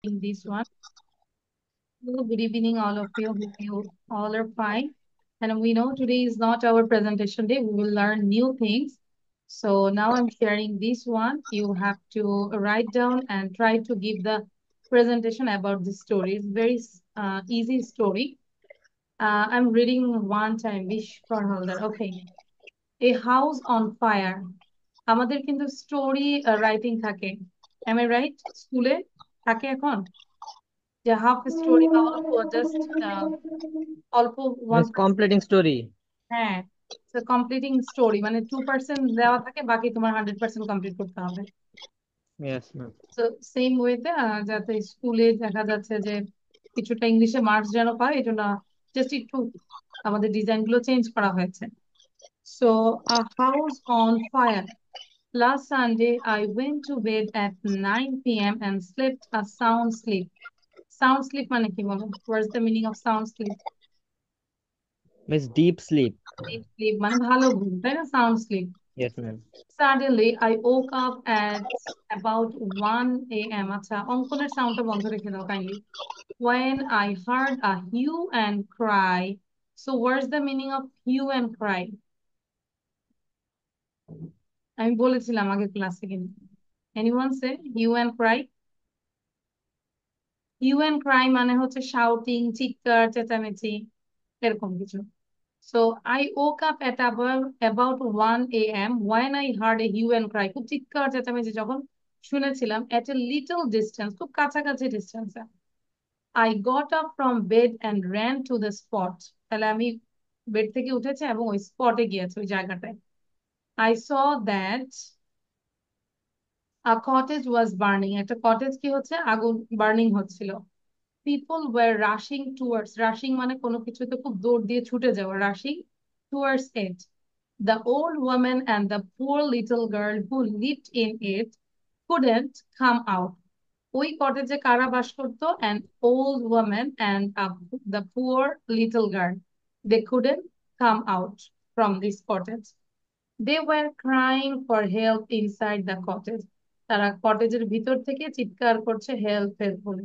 in this one. Hello, good evening, all of you. Hope you all are fine. And we know today is not our presentation day. We will learn new things. So now I'm sharing this one. You have to write down and try to give the presentation about the story. It's very easy story. I'm reading one time. Wish for Halder. Okay. A house on fire. আমাদের কিন্তু story writing থাকে। Am I right? স্কুলে থাকে এখন যে half story বা অল্প just অল্প ওয়ান। Miss completing story. হ্যাঁ, কমপ্লিটিং স্টোরি মানে 2% দেওয়া থাকে, বাকি তোমার 100% কমপ্লিট করতে হবে। Yes, ma'am. তো সেম ওয়েতে যাতে স্কুলে দেখা যাচ্ছে যে কিছুটা ইংলিশে মার্কস যেন পায়, এই জন্য জাস্ট একটু আমাদের ডিজাইন গুলো চেঞ্জ করা হয়েছে। So a house on fire. Last Sunday, I went to bed at 9 p.m. and slept a sound sleep. Sound sleep মানে কি বলো? What's the meaning of sound sleep? Miss deep sleep. Deep sleep মানে ভালো ঘুম, তাই না? Sound sleep. Yes, ma'am. Suddenly, I woke up at about 1 a.m. আচ্ছা, অঙ্কনের সাউন্ডটা বন্ধ রেখে দাও kindly. When I heard a hue and cry. So what's the meaning of hue and cry? আমি বলেছিলাম আগে ক্লাসে কিন্তু। Anyone say hue and cry? Hue and cry মানে হচ্ছে শাউটিং, চিৎকার, চেঁচামেচি, এরকম কিছু। So I woke up at about 1 a.m. when I heard a hue and cry. খুব চিৎকার চেঁচামেচি যখন শুনেছিলাম at a little distance, খুব কাছাকাছি distance. I got up from bed and ran to the spot. তাহলে আমি বেড থেকে উঠেছি এবং ওই স্পটে গিয়েছি, ওই জায়গাটায়। I saw that a cottage was burning. একটা কটেজ কি হচ্ছে, আগুন বার্নিং হচ্ছিল। People were rushing towards. Rushing মানে কোনো কিছুতে খুব দৌড় দিয়ে ছুটে যাওয়া, rushing towards it. The old woman and the poor little girl who lived in it couldn't come out. ওই কটেজে কারা বাস করতো? An old woman and the poor little girl. They couldn't come out from this cottage. They were crying for help inside the cottage. তারা কটেজের ভিতর থেকে চিৎকার করছে, help help বলে।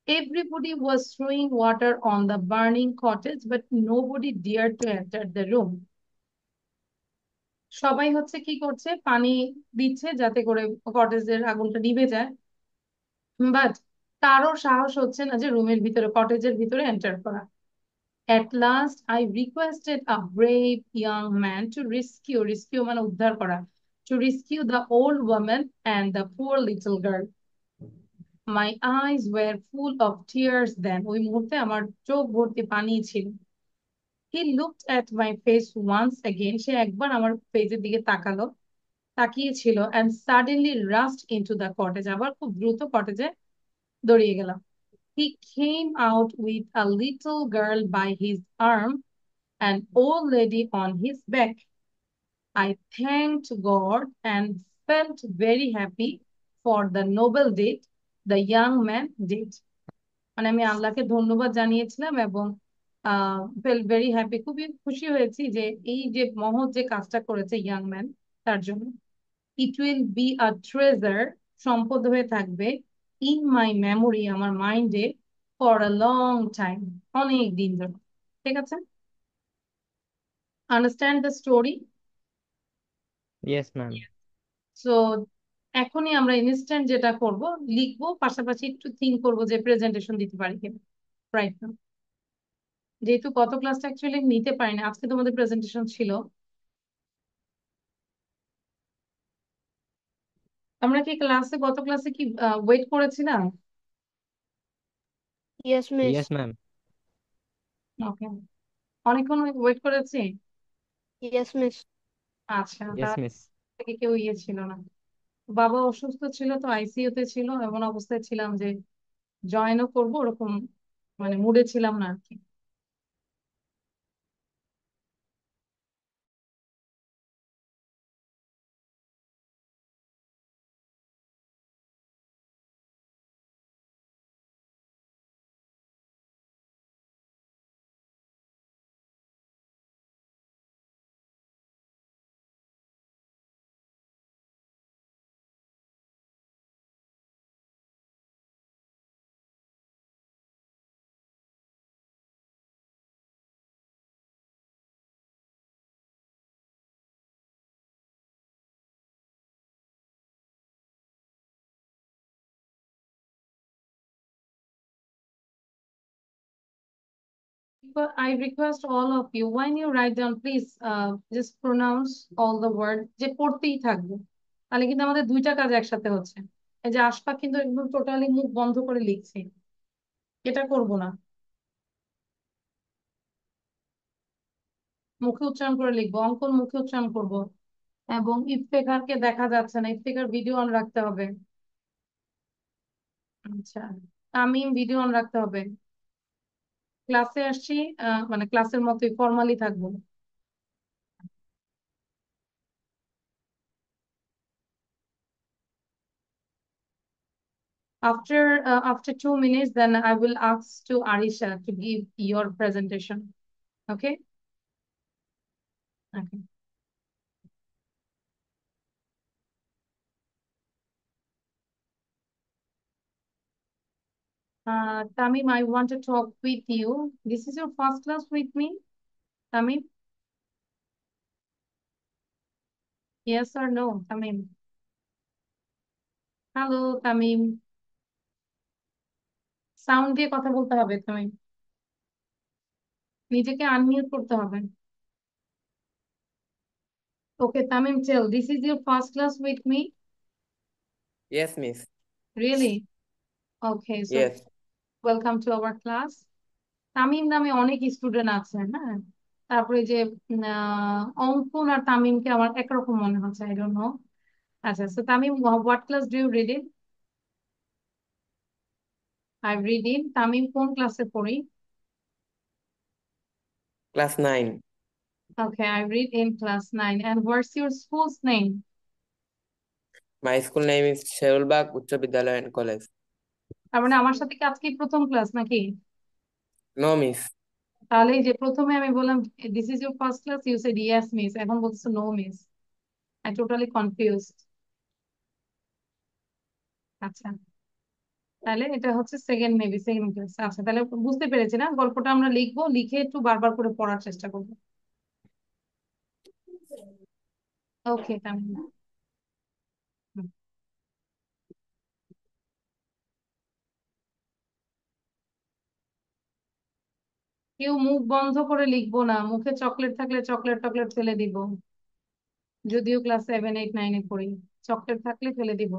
Everybody was throwing water on the burning cottage, but nobody dared to enter the room. সবাই হচ্ছে কি করছে, পানি দিচ্ছে যাতে করে কটেজের আগুনটা নিভে যায়, বাট কারোর সাহস হচ্ছে না যে রুমের ভিতরে, কটেজের ভিতরে এন্টার করা। At last I requested a brave young man to rescue মানে উদ্ধার করা, to rescue the old woman and the poor little girl. My eyes were full of tears then. ওই মুহূর্তে আমার চোখ ভর্তি পানি ছিল। He looked at my face once again. সে একবার আমার ফেসের দিকে তাকালো, তাকিয়েছিল, and suddenly rushed into the cottage. আবার খুব দ্রুত কটেজে দৌড়িয়ে গেলাম। He came out with a little girl by his arm, an old lady on his back. I thanked God and felt very happy for the noble deed the young man did. মানে আমি আল্লাহকে ধন্যবাদ জানিয়েছিলাম এবং fail very happy, খুবই খুশি হয়েছি যে এই যে মহৎ যে কাজটা করেছে ইয়াং ম্যান, তার জন্য। It will be a treasure, সম্পদ হয়ে থাকবে, ইন মাই মেমোরি, আমার মাইন্ডে, ফর আ লং টাইম, অনেক দিন ধরে। ঠিক আছে? Understand the story? Yes, ma'am. So এখনই আমরা ইনস্ট্যান্ট যেটা করব, লিখবো, পাশাপাশি একটু থিঙ্ক করবো যে প্রেজেন্টেশন দিতে পারি কিনা। রাইট না? যেহেতু গত ক্লাসটা অ্যাকচুয়ালি নিতে পারিনি, আজকে তোমাদের প্রেজেন্টেশন ছিল। আমরা কি ক্লাসে, গত ক্লাসে কি ওয়েট করেছিলাম? Yes, Yes, miss. ma'am. ওকে, অনেকক্ষণ ওয়েট করেছি। Yes, miss. আচ্ছা, Yes, তার miss. থেকে কেউ ইয়ে ছিল না। বাবা অসুস্থ ছিল, তো আইসিইউ তে ছিল, এমন অবস্থায় ছিলাম যে জয়েনও করবো ওরকম মানে মুডে ছিলাম না আর কি। But I request all of you, when you write down, please just pronounce all the word, যে পড়তেই থাকবে। তাহলে কিন্তু আমাদের দুইটা কাজ একসাথে হচ্ছে। এই যে আশফাক কিন্তু একদম টোটালি মুখ বন্ধ করে লিখছে, এটা করব না, মুখে উচ্চারণ করে লিখবো, অঙ্কন মুখে উচ্চারণ করব। এবং ইফতেখারকে দেখা যাচ্ছে না, ইফতেখার ভিডিও অন রাখতে হবে। আচ্ছা, তামিম ভিডিও অন রাখতে হবে। ক্লাসে আসছি, মানে ক্লাসের মতোই ফর্মালি থাকবো। After 2 minutes, then I will ask to Arisha to give your presentation. Okay? Okay. Tamim, I want to talk with you. This is your first class with me, Tamim? Yes or no, Tamim? Hello, Tamim. Sound দিয়ে কথা বলতে হবে তুমি, নিজেকে unmute করতে হবে। Okay, Tamim, tell, this is your first class with me? Yes, miss. Really? Okay, so Yes. welcome to our class. Tamim নামে অনেক স্টুডেন্ট আছে, হ্যাঁ। তারপরে যে অঙ্কন আর তামিমকে আমার একরকম মনে হচ্ছে, আই ডোন্ট নো। আচ্ছা, so Tamim, what class do you read in? I read in। Tamim কোন ক্লাসে পড়ি? Class 9. Okay, I read in class 9. And what's your school's name? My school name is Sherulbag Uচ্চ Bidyalaya and College. তার মানে আমার সাথে কি আজকে প্রথম ক্লাস নাকি? No, miss. তাহলে এই যে প্রথমে আমি বললাম this is your first class, you said yes miss, এখন বলছো no miss. I totally confused. আচ্ছা, তাহলে এটা হচ্ছে সেকেন্ড, মেবি সেকেন্ড ক্লাস। আচ্ছা, তাহলে বুঝতে পেরেছি না, গল্পটা আমরা লিখবো, লিখে একটু বারবার করে পড়ার চেষ্টা করবো। ওকে, তাহলে কেউ মুখ বন্ধ করে লিখবো না, মুখে চকলেট থাকলে চকলেট টকলেট ফেলে দিব। যদিও ক্লাস 7, 8, 9-এ পড়ি, চকলেট থাকলে ফেলে দিব।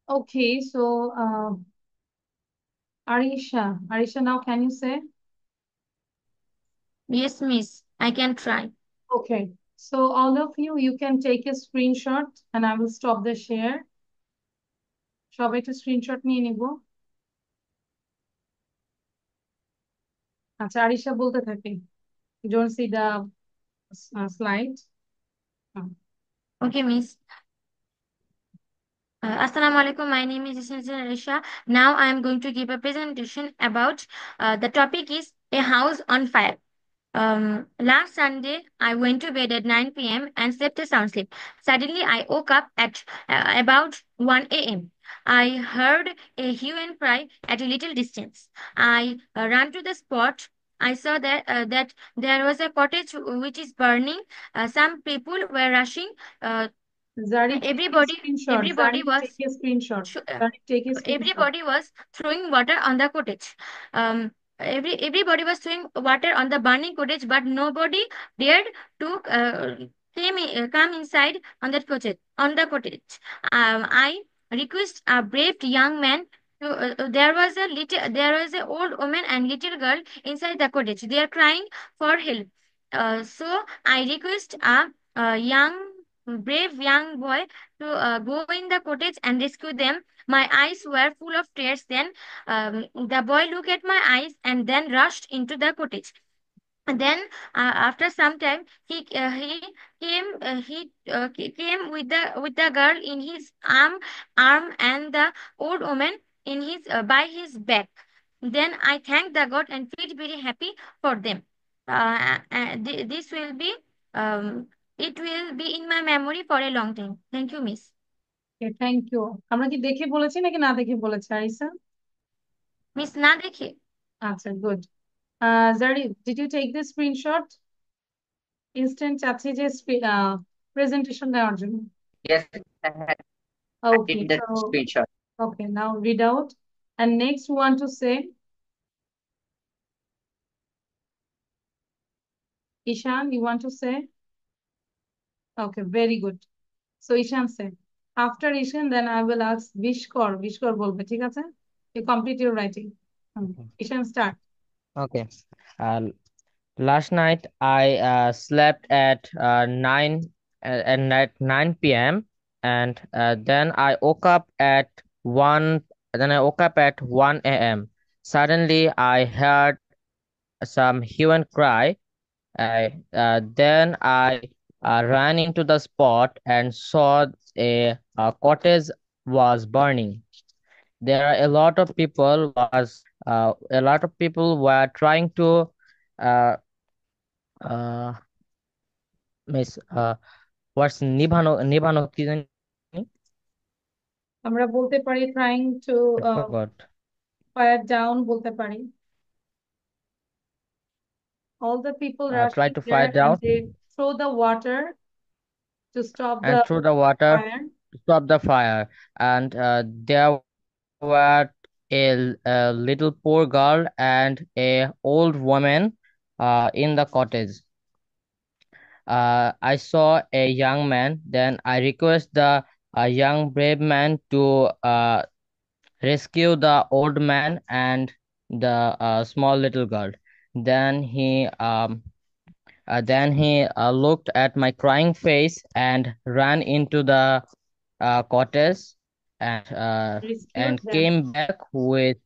Okay, so Arisha, now can you say? Yes, miss. I can try. Okay, so all of you can take a screenshot and I will stop the share. সবাই একটা স্ক্রিনশট নিয়ে নিব। আচ্ছা, আরিশা বলতে থাকে। You don't see the slide. Okay, miss. Assalamu alaikum. My name is Arisha. Now I am going to give a presentation about the topic is a house on fire. Last Sunday, I went to bed at 9 p.m. and slept a sound sleep. Suddenly, I woke up at about 1 a.m. I heard a hue and cry at a little distance. I ran to the spot. I saw that there was a cottage which is burning. Some people were rushing. Uh, Zarif, take a everybody, screenshot. everybody Zarif, take was a screenshot. sh- Zarif, take a screenshot. everybody was throwing water on the cottage. Everybody was throwing water on the burning cottage, but nobody dared to come inside on that cottage. On the cottage, I request a brave young man. There was a old woman and little girl inside the cottage. They are crying for help. So I request a brave young boy to go in the cottage and rescue them. My eyes were full of tears. Then the boy looked at my eyes and then rushed into the cottage. And then after some time, he came with the girl in his arm and the old woman in his by his back. Then I thanked the God and felt very happy for them. This will be um, it will be in my memory for a long time. Thank you, Miss. Okay, thank you. আমরা কি দেখে বলেছি নাকি না দেখে বলেছি Aricha? Miss না দেখে আচ্ছা, good. Zarif, did you take the screenshot? Instant চাচ্ছি যে presentation দেওয়ার জন্য। Yes, I Okay, did the so screenshot. okay, now read out. And next one to say, Ishan, you want to say? Okay, very good. So Ishan said. After Ishan, then I will ask Vishkor. Vishkor বলবে, ঠিক আছে? You complete your writing. Ishan, start. Okay. Uh, Last night I slept at 9 p.m. and then I woke up at 1 a.m. Suddenly I heard some hue and cry. Then I ran into the spot and saw a cottage was burning. There are a lot of people were trying to uh, uh, miss what's নিভানো কি জানি আমরা বলতে পারি trying to I forgot. fire down বলতে পারি। All the people Try rushing to there fight and out they throw the water to stop the and through the water fire. to stop the fire, and there were a little poor girl and a old woman in the cottage. I saw a young man. Then I request the young brave man to rescue the old man and the small little girl. Then he looked at my crying face and ran into the cottage and Rescued them came back with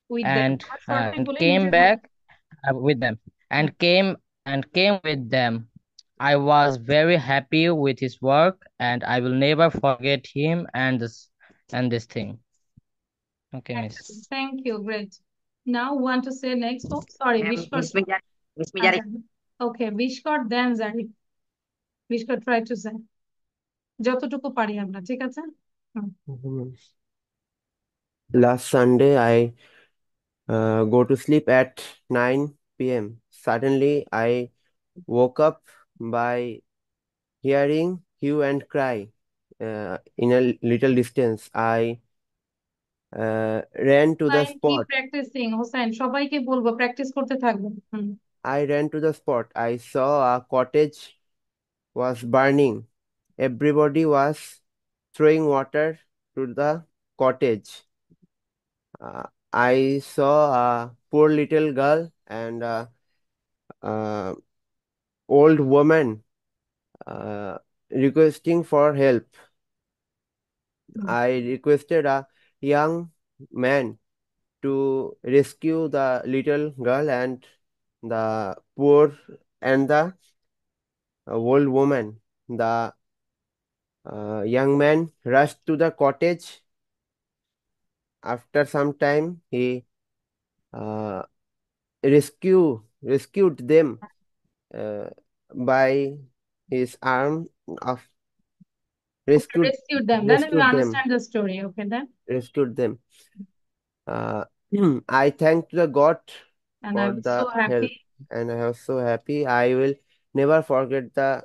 them. আমার shortly and বলে came নিজের back মতো। with them and came with them. I was very happy with his work and I will never forget him and this thing. Okay, miss. Thank you, great. Now want to say next? Oh, sorry, Vishkar. Miss Mijari. আচ্ছা, okay, Vishkar then Zarif. Vishkar try to say যতটুকু পারি আমরা, ঠিক আছে? Last Sunday, I go to sleep at 9 p.m. Suddenly, I woke up by hearing hue and cry in a little distance. I ran to the Keep spot. practicing, Hossain সবাইকে বলবো practice করতে থাকবেন। I ran to the spot. I saw a cottage was burning. Everybody was throwing water to the cottage. I saw a poor little girl and a, uh old woman requesting for help. I requested a young man to rescue the little girl and the poor and the old woman. The young man rushed to the cottage. After some time, he uh, rescued them uh, by his arm of Okay, rescued rescued them. Then we rescued them understand the story. Okay, then. rescued them. Uh, I thanked the God And I for was the so help, happy. and I was so happy. I will never forget uh,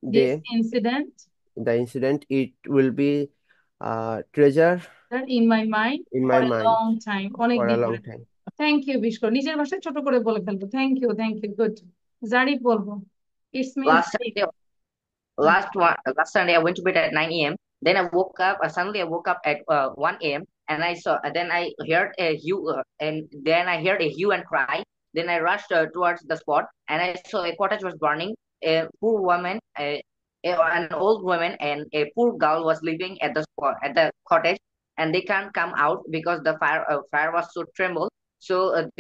This day, incident the incident. It will be treasure that in my mind in for my a mind long time. অনেক for a দিন long ধরে। time. Thank you বিস্কর, নিজের ভাষায় ছোট করে বলে ফেলবো। Thank you good. Zarif বলবো। It's mean Last Sunday, last Sunday, I went to bed at 9 a.m. Then I woke up. Suddenly, I woke up at 1 a.m. and I saw. Then I heard a hue, and then I heard a hue and cry. Then I rushed towards the spot, and I saw a cottage was burning. A poor woman, an old woman, and a poor girl was living at the spot at the cottage, and they can't come out because the fire was so tremble. So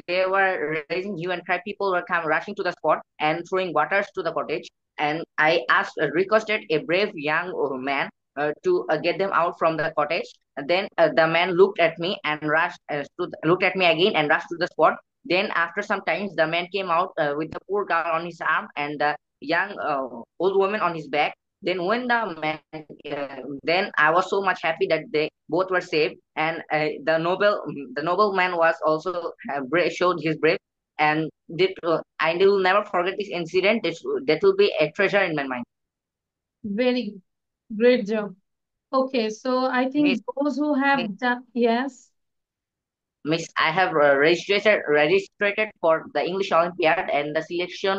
they were raising hue and cry. People were come rushing to the spot and throwing waters to the cottage, and I requested a brave young man to get them out from the cottage. And then the man looked at me and looked at me again and rushed to the spot. Then after some times, the man came out with the poor girl on his arm and the young old woman on his back. Then when then I was so much happy that they both were saved, and the noble man was also showed his brave, and I will never forget this incident. That will be a treasure in my mind. very great job. Okay, so I Miss, think those who Miss, have done, yes, Miss, I have registered for the English Olympiad, and the selection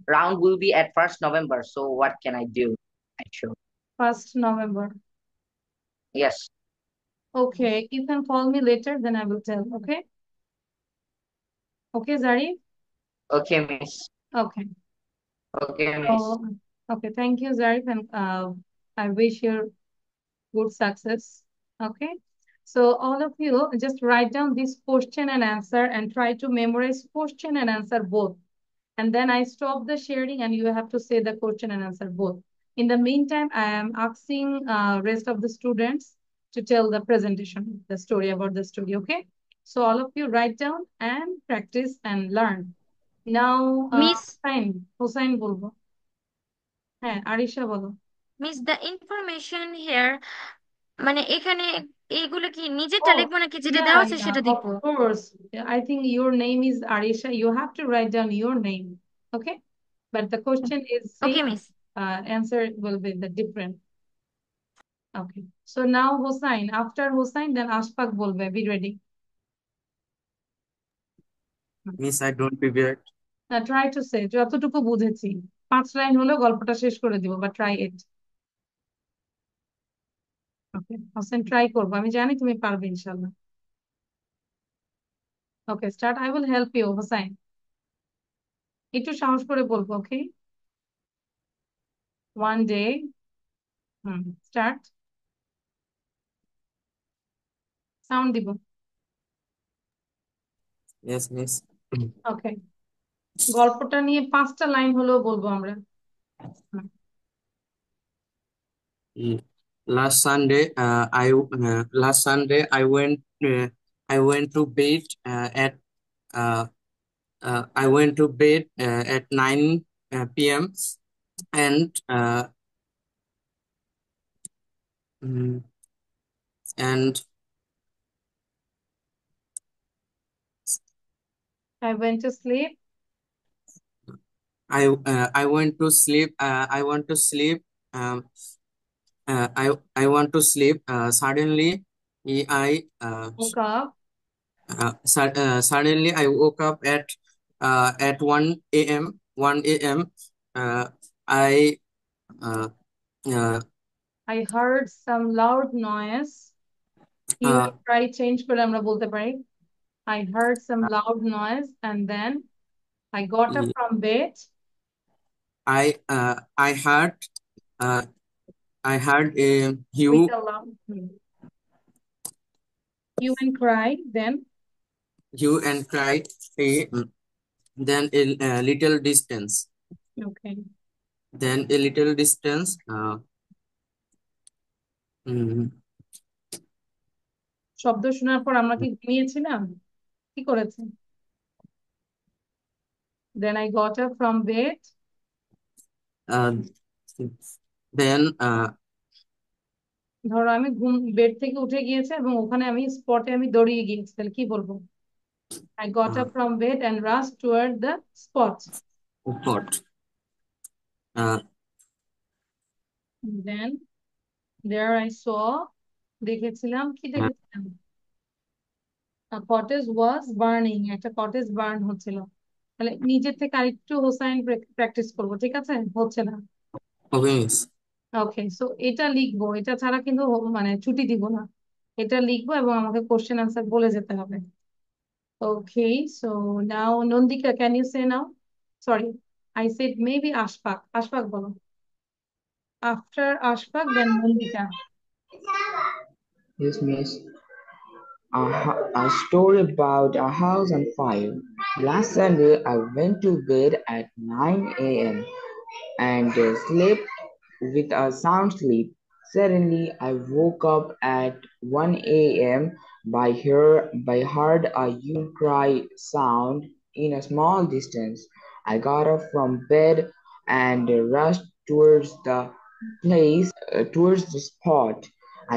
round will be at 1st November. So what can I do? Actually, 1st November. yes. Okay, you can call me later, then I will tell. Okay. Okay, Zarif. Okay, Miss. Okay. Okay, Miss. So, okay, thank you, Zarif, and I wish you good success. Okay. So all of you just write down this question and answer and try to memorize question and answer both. And then I stop the sharing and you have to say the question and answer both. In the meantime, I am asking rest of the students to tell the presentation, the story about the story. Okay. So all of you write down and practice and learn. Now, Miss, Hussain বলবো। হ্যাঁ, আরিশা বলো। Miss, the information here, মানে এখানে এইগুলো কি নিজেরটা Oh, লিখবো নাকি যেটা yeah, দেওয়া আছে yeah, সেটা of লিখবো? course. I think your name is Arisha. You have to write down your name. Okay. But the question is Okay, same. Miss. Answer will be the different. Okay. So now Hossain. After Hossain, then Ashfaq বলবে. Be ready. Miss, I don't prepare. Try to say. যতটুকু বুঝেছি। 5 line হলেও গল্পটা শেষ করে দিব। But try it. Okay. Hossain try করবো। আমি জানি তুমি পারবে ইনশাল্লাহ। Okay. Start. I will help you, Hossain. একটু সাহস করে বলবো। Okay. One day. Start. Sound দিব। Yes, Miss. ওকে, গল্পটা নিয়ে 5টা লাইন হলেও বলবো আমরা। হুম, Mm. Last Sunday I went to bed uh, I went to bed at 9 p.m. and mm, and I went to sleep. I went to sleep. I want to sleep. Um, I want to sleep. Suddenly, I Woke up. suddenly I woke up at 1 a.m. 1 a.m. I uh, uh, I heard some loud noise. You uh, and cry change করে আমরা বলতে পারি I heard some loud noise and then I got up from bed. I heard uh, I heard a With hue a loud hue and cry. Then hue and cried a then a little distance. okay. Then a little distance. শব্দ শোনার পর আমরা কি ঘুমিয়েছিলাম? কি করেছি? Then I got up from bed. Uh, then ধরো আমি বেড থেকে উঠে গিয়েছে এবং ওখানে আমি স্পটে আমি দৌড়িয়ে গিয়েছি, তাহলে কি বলবো? I got up from bed and rushed toward the spot. got Then there I saw, দেখেছিলাম, কি দেখেছিলাম? A cottage was burning. একটা কটেজ বার্ন হচ্ছিল। তাহলে নিজের থেকে আরেকটু হোসাইন প্র্যাকটিস করবো, ঠিক আছে? হচ্ছে না। okay, miss. ওকে, সো এটা লিখবো, এটা ছাড়া কিন্তু মানে ছুটি দিব না। এটা লিখবো এবং আমাকে কোশ্চেন আনসার বলে যেতে হবে। Okay, so now Nandika, can you say now? Sorry, I said maybe Ashfaq. Ashfaq বলো। After Ashfaq then Nandika. Yes, miss. A story about a house on fire. Last Sunday, I went to bed at 9 a.m. and slept with a sound sleep. Suddenly, I woke up at 1 a.m. by heard a human cry sound in a small distance. I got up from bed and rushed towards the spot.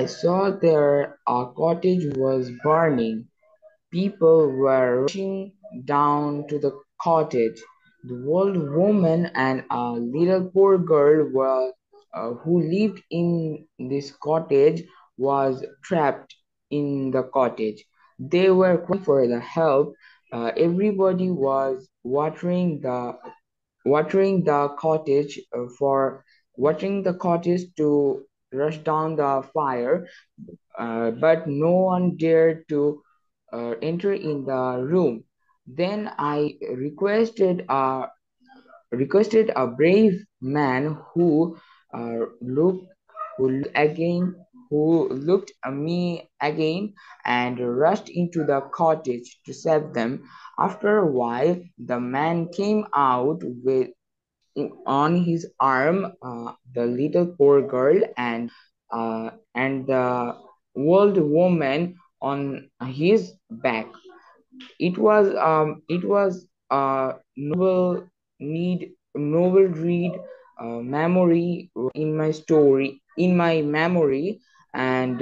I saw there a cottage was burning. People were rushing down to the cottage. The old woman and a little poor girl who lived in this cottage was trapped in the cottage. They were crying for the help. Everybody was watching the cottage to rush down the fire, but no one dared to enter in the room. Then I requested a brave man who looked at me again and rushed into the cottage to save them. After a while, the man came out with on his arm the little poor girl and the old woman on his back. It was a novel read memory in my memory, and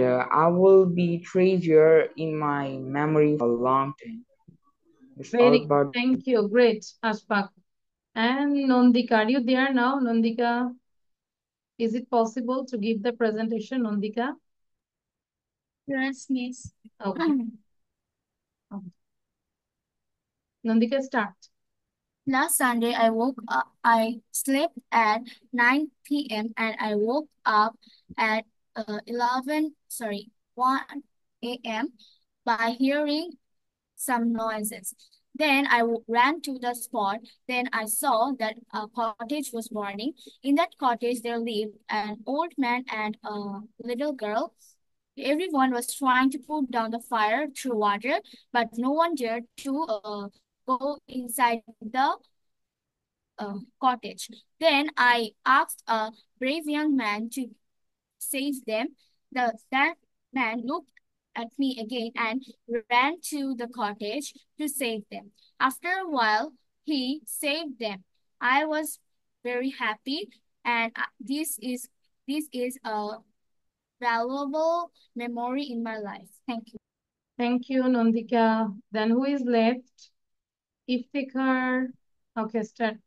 I will be treasure in my memory for a long time. It's all Very good. about. Thank you. Great, Ashfaq. And Nandika, are you there now? Nandika, is it possible to give the presentation, Nandika? Yes, miss. Okay. Nandika, start. Last Sunday, I slept at 9 p.m. and I woke up at 1 a.m. by hearing some noises. Then I ran to the spot. Then I saw that a cottage was burning. In that cottage, there lived an old man and a little girl. Everyone was trying to put down the fire through water, but no one dared to go inside the cottage. Then I asked a brave young man to save them. That man looked at me again and ran to the cottage to save them. After a while, he saved them. I was very happy, and this is a valuable memory in my life. Thank you. Thank you, Nandika. Then who is left? Iftikhar. Okay, start.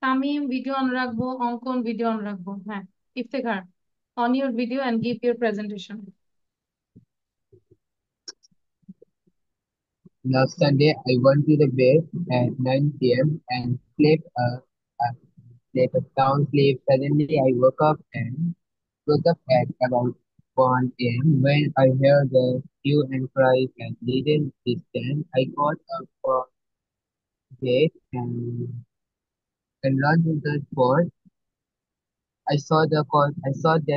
Tamim, video on রাখবো, অঙ্কন video on রাখবো। হ্যাঁ, Iftikhar, on your video and give your presentation. Last Sunday, I went to the bed at 9 p.m. and slept a sound sleep. Suddenly, I woke up and woke up at about 1 a.m. when I heard the hue and cry at little distance. I got up for bed and ran to the spot. I saw that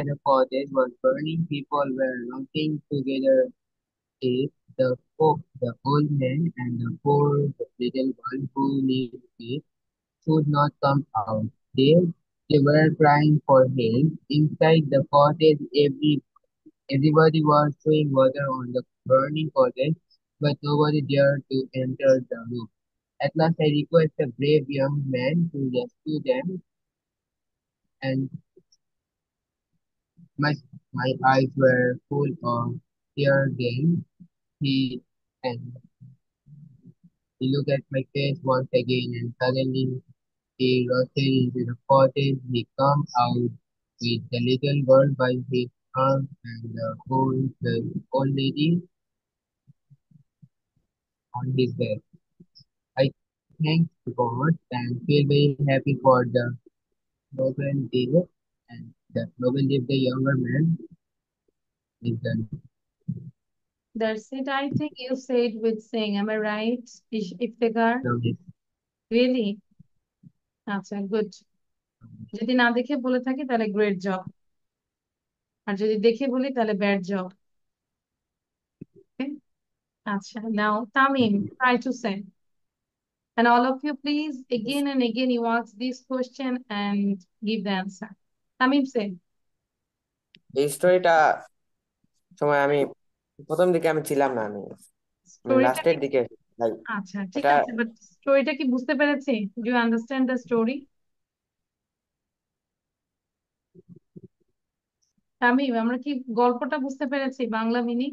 the cottage was burning. People were knocking together it, the old man and the poor little one who needed it could not come out. They were crying for help. Inside the cottage, everybody was throwing water on the burning cottage, but nobody dared to enter the room. At last, I requested a brave young man to rescue them, and my, my eyes were full of tears then. He and he looked at my face once again, and suddenly he rushed into the cottage. He came out with the little girl by his arm and the old lady on his back. I thanked God and feel very happy for the noble deed, and the noble deed the younger man is done. That's it. I think you said with saying, am I right? Iftekhar? Now this Really? আচ্ছা, good. যদি না দেখে বলে থাকি তাহলে great job, আর যদি দেখে বলি তাহলে ব্যাড জব। আচ্ছা, নাও Tamim, try to say. And all of you, please, again and again, you ask this question and give the answer. Tamim, say. এই স্টোরিটা সময় আমি প্রথম দিকে আমি ছিলাম না, আমি স্টোরিটা লাস্টের কি? দিকে ভাই আচ্ছা, ঠিক এটা আছে, বাট স্টোরিটা কি বুঝতে পেরেছি? Do you understand the story? Tamim, আমরা কি গল্পটা বুঝতে পেরেছি? Bangla meaning?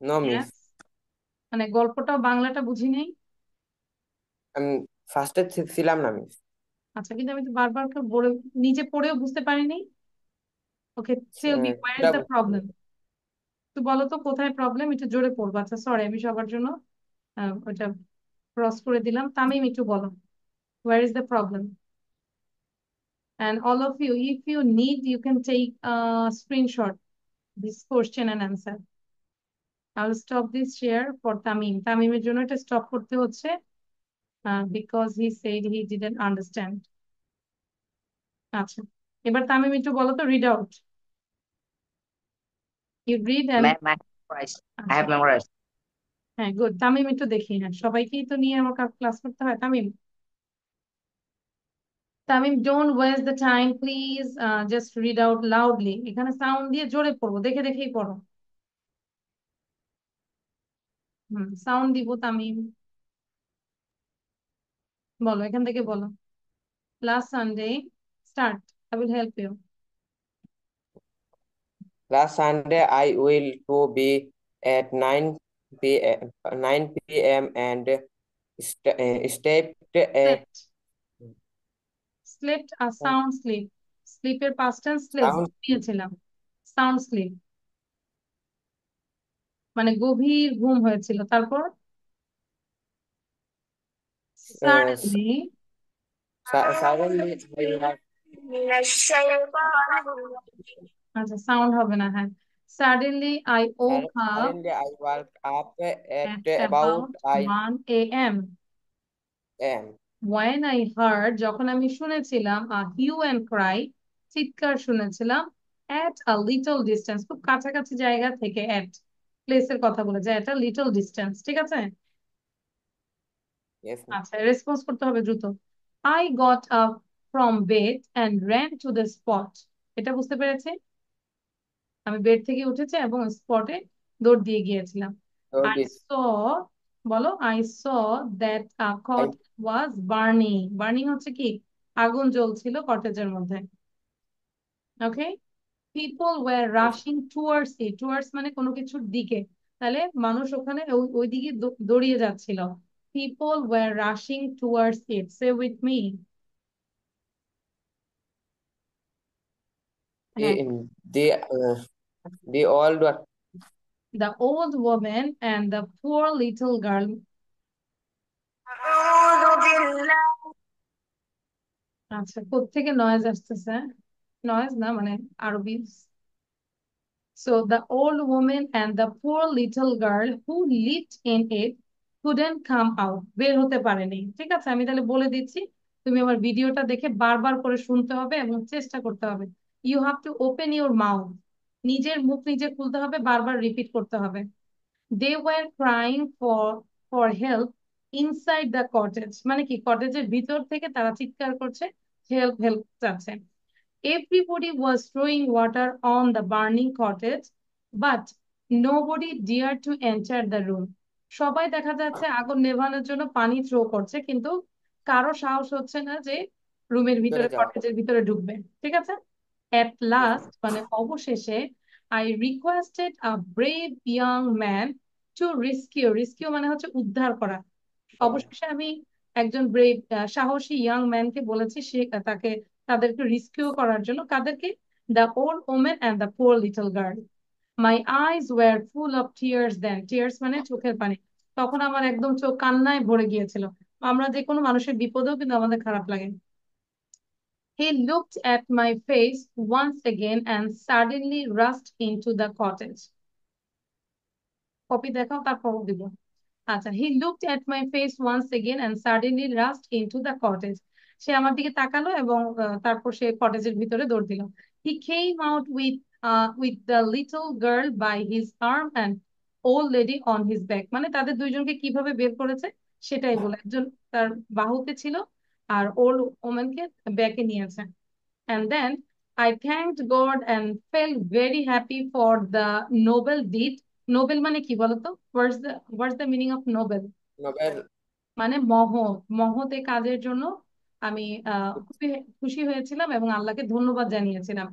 No miss, Yes. মানে গল্পটা বাংলাটা বুঝি নেই। আমি ফার্স্টে ছিলাম না মিস। আচ্ছা, কিন্তু আমি তো বারবার করে নিজে পড়েও বুঝতে পারিনি। ওকে, টেল মি হোয়ার ইজ এটা দ্য প্রবলেম। তো বলো তো কোথায় প্রবলেম, একটু জোরে পড়বো। আচ্ছা, সরি, আমি সবার জন্য ওটা ক্রস করে দিলাম। তামিম, একটু বলো, where is the problem? And all of you, if you need, you can take a screenshot this question and answer. I'll stop this share for Tamim. তামিমের জন্য এটা স্টপ করতে হচ্ছে because he said he didn't understand. আচ্ছা, এবার তামিম একটু বলো তো, read out. You read and Ma'am, I have memorized. I আচ্ছা, have memorized. হ্যাঁ, গুড। তামিম একটু দেখি, হ্যাঁ, সবাইকেই তো নিয়ে আমার ক্লাস করতে হয়। Tamim, Tamim, don't waste the time, please. Just read out loudly. এখানে সাউন্ড দিয়ে জোরে পড়বো, দেখে দেখেই পড়ো। সাউন্ড দিব তামিম। বলো, এখান থেকে বলো। Last Sunday, start. I will help you. Last Sunday I will to be at 9 p.m. 9 p.m. and stepped a Slept. Slept, a sound sleep. Sleep এর past tense slept sound নিয়েছিলাম। Sound sleep মানে গভীর ঘুম হয়েছিল। তারপর uh, suddenly, suddenly আচ্ছা, sound হবে না, হ্যাঁ। Suddenly I woke up I woke up at at about about 1 a.m. a.m. When I heard, যখন আমি শুনেছিলাম, a hue and cry, চিৎকার শুনেছিলাম, at a little distance, খুব কাছাকাছি জায়গা থেকে, at প্লেসের কথা বলে যায়, at a little distance, ঠিক আছে? Yes, আচ্ছা, রেসপন্স করতে হবে দ্রুত। I got up from bed and ran to the spot. এটা বুঝতে পেরেছি? আমি বেড থেকে উঠেছি এবং স্পটে দৌড় দিয়ে গিয়েছিলাম। so I saw, বলো, I saw that a I cottage was burning. Burning হচ্ছে কি? আগুন জ্বলছিল কটেজের মধ্যে। ওকে, people were rushing towards it. Towards মানে কোনো কিছুর দিকে, তাহলে মানুষ ওখানে ওই দিকে দৌড়িয়ে যাচ্ছিল। People were rushing towards it. Say with me. হ্যাঁ, they all were the old woman and the poor little girl. আচ্ছা, কোত্থেকে নয়েজ আসতেছে? নয়েজ না, মানে আরবি। So the old woman and the poor little girl who lived in it couldn't come out. বের হতে পারেনি। ঠিক আছে, আমি তাহলে বলে দিচ্ছি, তুমি আমার ভিডিওটা দেখে বারবার করে শুনতে হবে এবং চেষ্টা করতে হবে। You have to open your mouth. নিজের মুখ নিজে খুলতে হবে, বারবার রিপিট করতে হবে। They were crying for help inside the cottage. মানে কি, কটেজের ভিতর থেকে তারা চিৎকার করছে, হেল্প হেল্প চাচ্ছে। Everybody was throwing water on the burning cottage, but nobody dared to enter the room. সবাই দেখা যাচ্ছে আগুন নেভানোর জন্য পানি থ্রো করছে, কিন্তু কারো সাহস হচ্ছে না যে রুমের ভিতরে, ভিতরে যাওয়া। কটেজের ভিতরে ঢুকবে। ঠিক আছে। At Yes, last, ma'am. মানে অবশেষে, I requested a brave young man to rescue মানে হচ্ছে উদ্ধার করা। অবশেষে আমি একজন ব্রেভ, সাহসী ইয়াং ম্যানকে বলেছি সে তাকে, তাদেরকে রিস্কিউ করার জন্য। কাদেরকে? The old women and the poor little girl. My eyes were full of tears then. Tears মানে চোখের পানি। তখন আমার একদম চোখ কান্নায় ভরে গিয়েছিল। আমরা যে কোনো মানুষের বিপদেও কিন্তু আমাদের খারাপ লাগে। He looked at my face once again and suddenly rushed into the cottage. Copy দেখাও, তারপর দিব। আচ্ছা, he looked at my face once again and suddenly rushed into the cottage. সে আমার দিকে তাকালো এবং তারপর সে কটেজের ভিতরে দৌড় দিল। He came out with the little girl by his arm and old lady on his back. মানে তাদের দুইজনকে কিভাবে বের করেছে সেটাই বলে। একজন তার বাহুতে ছিল আর ওল্ড ওম্যানকে ব্যাকে নিয়েছে। And then I thanked God and felt very happy for the noble deed. Nobel মানে কি বলতো? What's the meaning of Nobel? Nobel. মানে মহৎ। মহৎ এই কাজের জন্য আমি খুবই খুশি হয়েছিলাম এবং আল্লাহকে ধন্যবাদ জানিয়েছিলাম।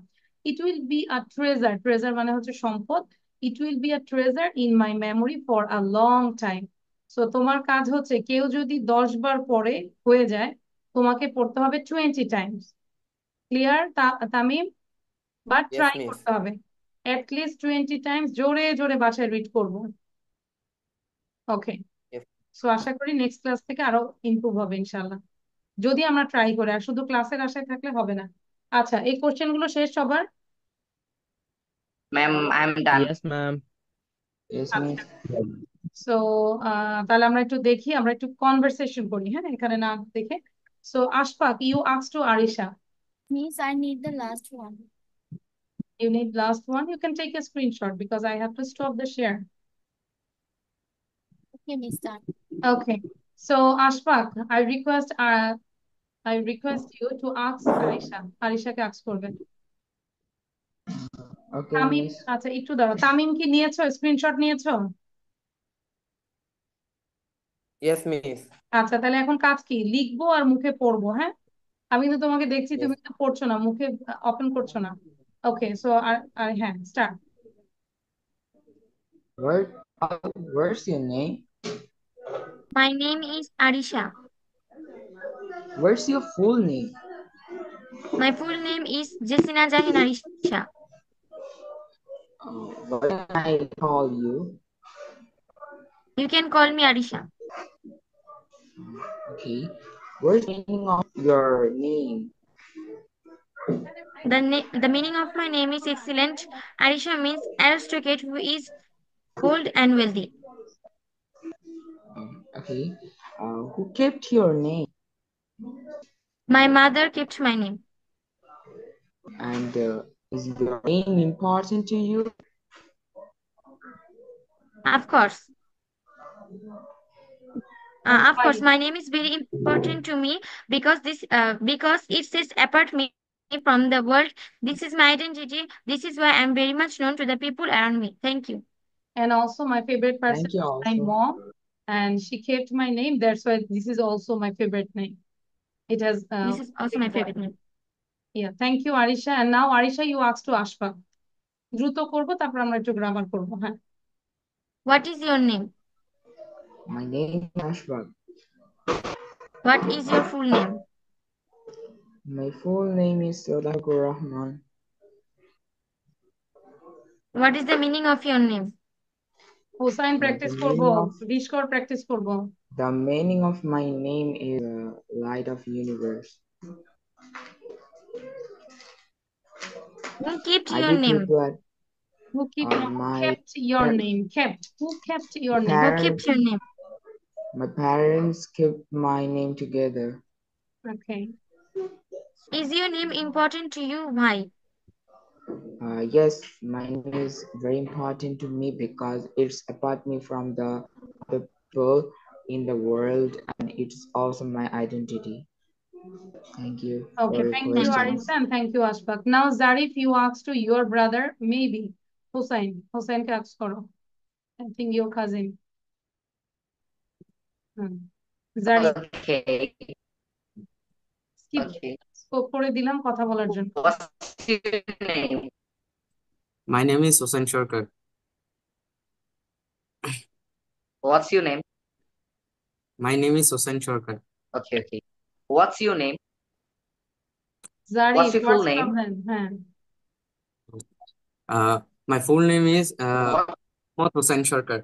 It will be a treasure. Treasure মানে হচ্ছে সম্পদ। It will be a treasure in my memory for a long time. So তোমার কাজ হচ্ছে, কেউ যদি 10 বার পরে হয়ে যায়, তোমাকে পড়তে হবে 20 টাইমস। ক্লিয়ার তামিম? বা Yes, ট্রাই miss. করতে হবে লিস্ট 20 টাইমস, জোরে জোরে বাসায় রিড করবো। ওকে। Yes. সো আশা করি নেক্সট ক্লাস থেকে আরো ইমপ্রুভ হবে ইনশাল্লাহ, যদি আমরা ট্রাই করি। আর শুধু ক্লাসের আশায় থাকলে হবে না। আচ্ছা, এই কোশ্চেন গুলো শেষ সবার? Ma'am, I'm done. Yes, ma'am. Yes, miss. আচ্ছা, সো তাহলে আমরা একটু দেখি, আমরা একটু কনভারসেশন করি, হ্যাঁ, এখানে না দেখে। So Ashfaq, you ask to Arisha. Miss, I need the last one. You need last one? You can take a screenshot because I have to stop the share. Okay, Miss, done. Okay. So Ashfaq, I request you to ask Arisha. আরিশাকে ask করবেন। Okay, Tamim, miss. আচ্ছা একটু দাঁড়াও। তামিম কি নিয়েছো? Screenshot নিয়েছো? Yes, miss. আচ্ছা, তাহলে এখন কাজ কি? লিখবো আর মুখে পড়বো, হ্যাঁ? আমি তো তোমাকে দেখছি, Yes. তুমি তো পড়ছো না, মুখে ওপেন করছো না। ওকে, সো আর হ্যাঁ, start. Where, where's your name? My name is Arisha. Where's your full name? My full name is Jessina Jahin Arisha. What can I call you? You can call me Arisha. Okay. Where's the meaning of your name? The meaning of my name is excellent. Arisha means aristocrat who is old and wealthy. Okay. Who kept your name? My mother kept my name. And is your name important to you? Of course. And Of course, why? my name is very important to me because it sets apart me from the world. This is my identity. This is why I'm very much known to the people around me. Thank you. And also my favorite person Thank you is my also. mom, and she kept my name. That's why this is also my favorite name. It has This is also my favorite name. Yeah, thank you, Arisha. And now, Arisha, you ask to Ashfaq. দ্রুত করবো, তারপর আমরা একটু grammar করবো, হ্যাঁ? What is your name? My name is Ashfaq. What is your full name? My full name is Sadakur Rahman. What is the meaning of your name? Hossain The practice করবো, meaning of রিশকর practice করবো। the meaning of my name is light of universe. Who kept I your did name? reply, Who keep who my kept your pa- name? Kept. Who kept your name? Who parents, kept your name? my parents kept my name together. Okay. Is your name important to you? Why? Yes, my name is very important to me because it's apart me from the other people in the world, and it's also my identity. Thank you Okay. for your Thank you, Thank you. questions. Arisa, and thank you, Ashfaq. Now, Zarif, you asked to your brother, maybe Hussein. Hussein ke ask karo. I think your cousin. Hmm. Zarif, Okay. skip Okay. করে দিলাম কথা বলার জন্য। What's your name? My name is Hussein Sharkar. What's your name? My name is Hussein Sharkar. Okay, okay. What's your name? Zarif, What's your full what's name? problem? হ্যাঁ। My full name is What? Mohd Hussein Sharkar.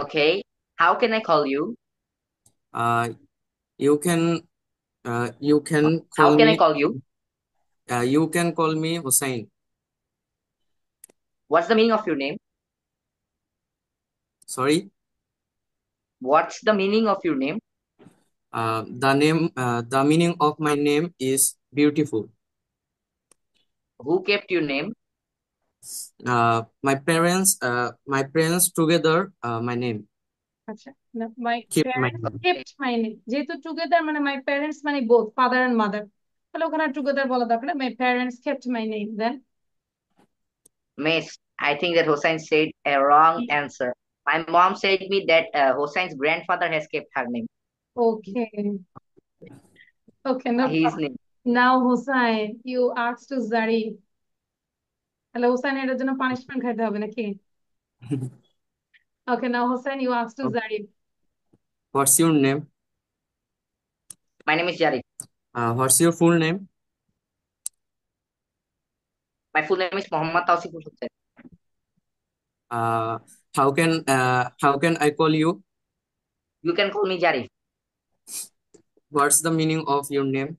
Okay. How can I call you? Uh, you can you can How call can I me call you? Hussein. What's the meaning of your name? Sorry. What's the meaning of your name? The meaning of my name is beautiful. Who kept your name? My parents together my name. আচ্ছা, my Keep my parents name. kept my name, যেহেতু together মানে my parents মানে both father and mother, তাহলে ওখানে together বলা দরকার নেই। my parents kept my name, then Miss, I think that Hossein said a wrong answer. My mom said me that Hossein's grandfather has kept her name. okay, okay, no His problem. name. Now Hussein, you asked to Zarif, তাহলে Hussein এর জন্য punishment খাইতে হবে নাকি? Okay, now Hussein, you asked to Zarif. What's your name? My name is Jari. What's your full name? My full name is Muhammad Tausiful Hussain. Uh, how can I call you? You can call me Jari. What's the meaning of your name?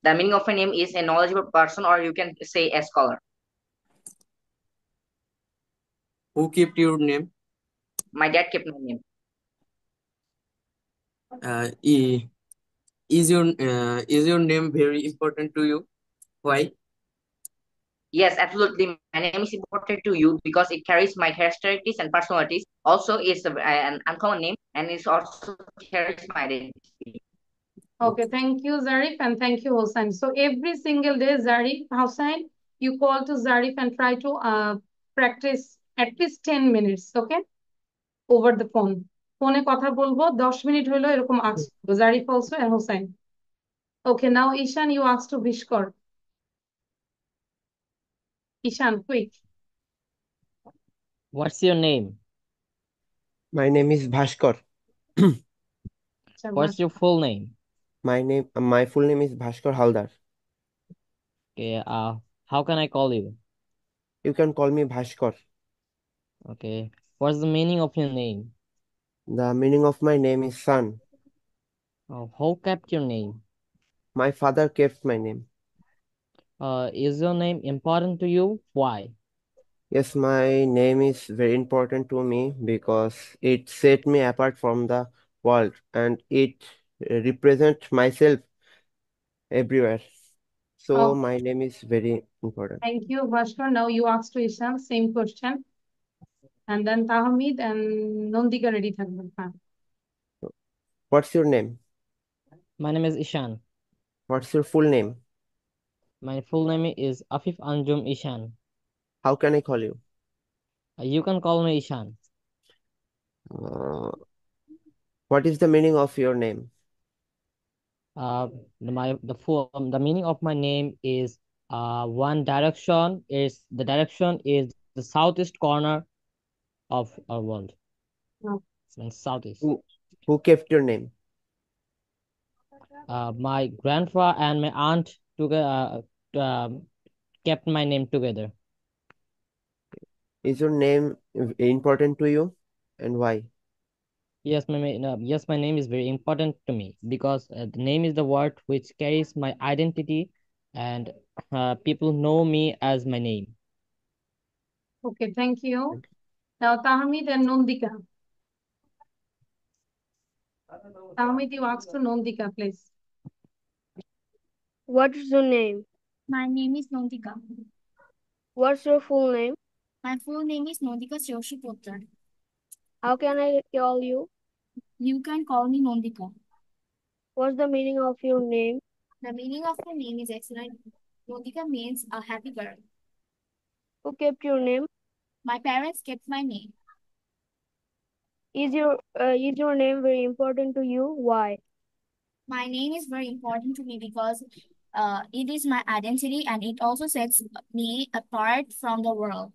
The meaning of my name is a knowledgeable person, or you can say a scholar. Who kept your name? My dad kept my name. Is your name very important to you? Why? Yes, absolutely. My name is important to you because it carries my characteristics and personalities. Also, it's an uncommon name, and it also carries my identity. Okay, thank you, Zarif, and thank you, Hossein. So every single day, Zarif, Hossein, you call to Zarif and try to practice at least 10 minutes, okay? Over the phone. ফোনে কথা বলবো 10 minute হলো এরকম ask করবো, Zarif also and Hossein. Okay, now Ishan, you ask to Bishkor. Ishan, quick. What's your name? My name is Bhaskar. What's your full name? My full name is Bhaskar Haldar. Okay, how can I call you? You can call me Bhaskar. Okay. What's the meaning of your name? The meaning of my name is son. Who kept your name? My father kept my name. Is your name important to you? Why? Yes, my name is very important to me because it set me apart from the world and it represents myself everywhere. So Oh, my name is very important. thank you, Bhaskar. Now you ask to Ishan, same question. And then Tahmid and Nondika ready থাকবেন। হ্যাঁ। What's your name? My name is Ishan. What's your full name? My full name is Afif Anjum Ishan. How can I call you? You can call me Ishan. Uh, what is the meaning of your name? The meaning of my name is one direction is the direction is the southeast corner of our world. Oh, Means southeast. Who kept your name? My grandpa and my aunt kept my name together. Is your name important to you and why? Yes, my name is very important to me because the name is the word which carries my identity and people know me as my name. Okay, thank you. Now, Tahmid and Nondika. Tahmid, you ask to Nondika, please. What is your name? My name is Nondika. What's your full name? My full name is Nondika Joshi Potra. How can I call you? You can call me Nondika. What's the meaning of your name? The meaning of my name is excellent. Nondika means a happy girl. Who kept your name? My parents kept my name. Is your name very important to you? Why? My name is very important to me because it is my identity and it also sets me apart from the world.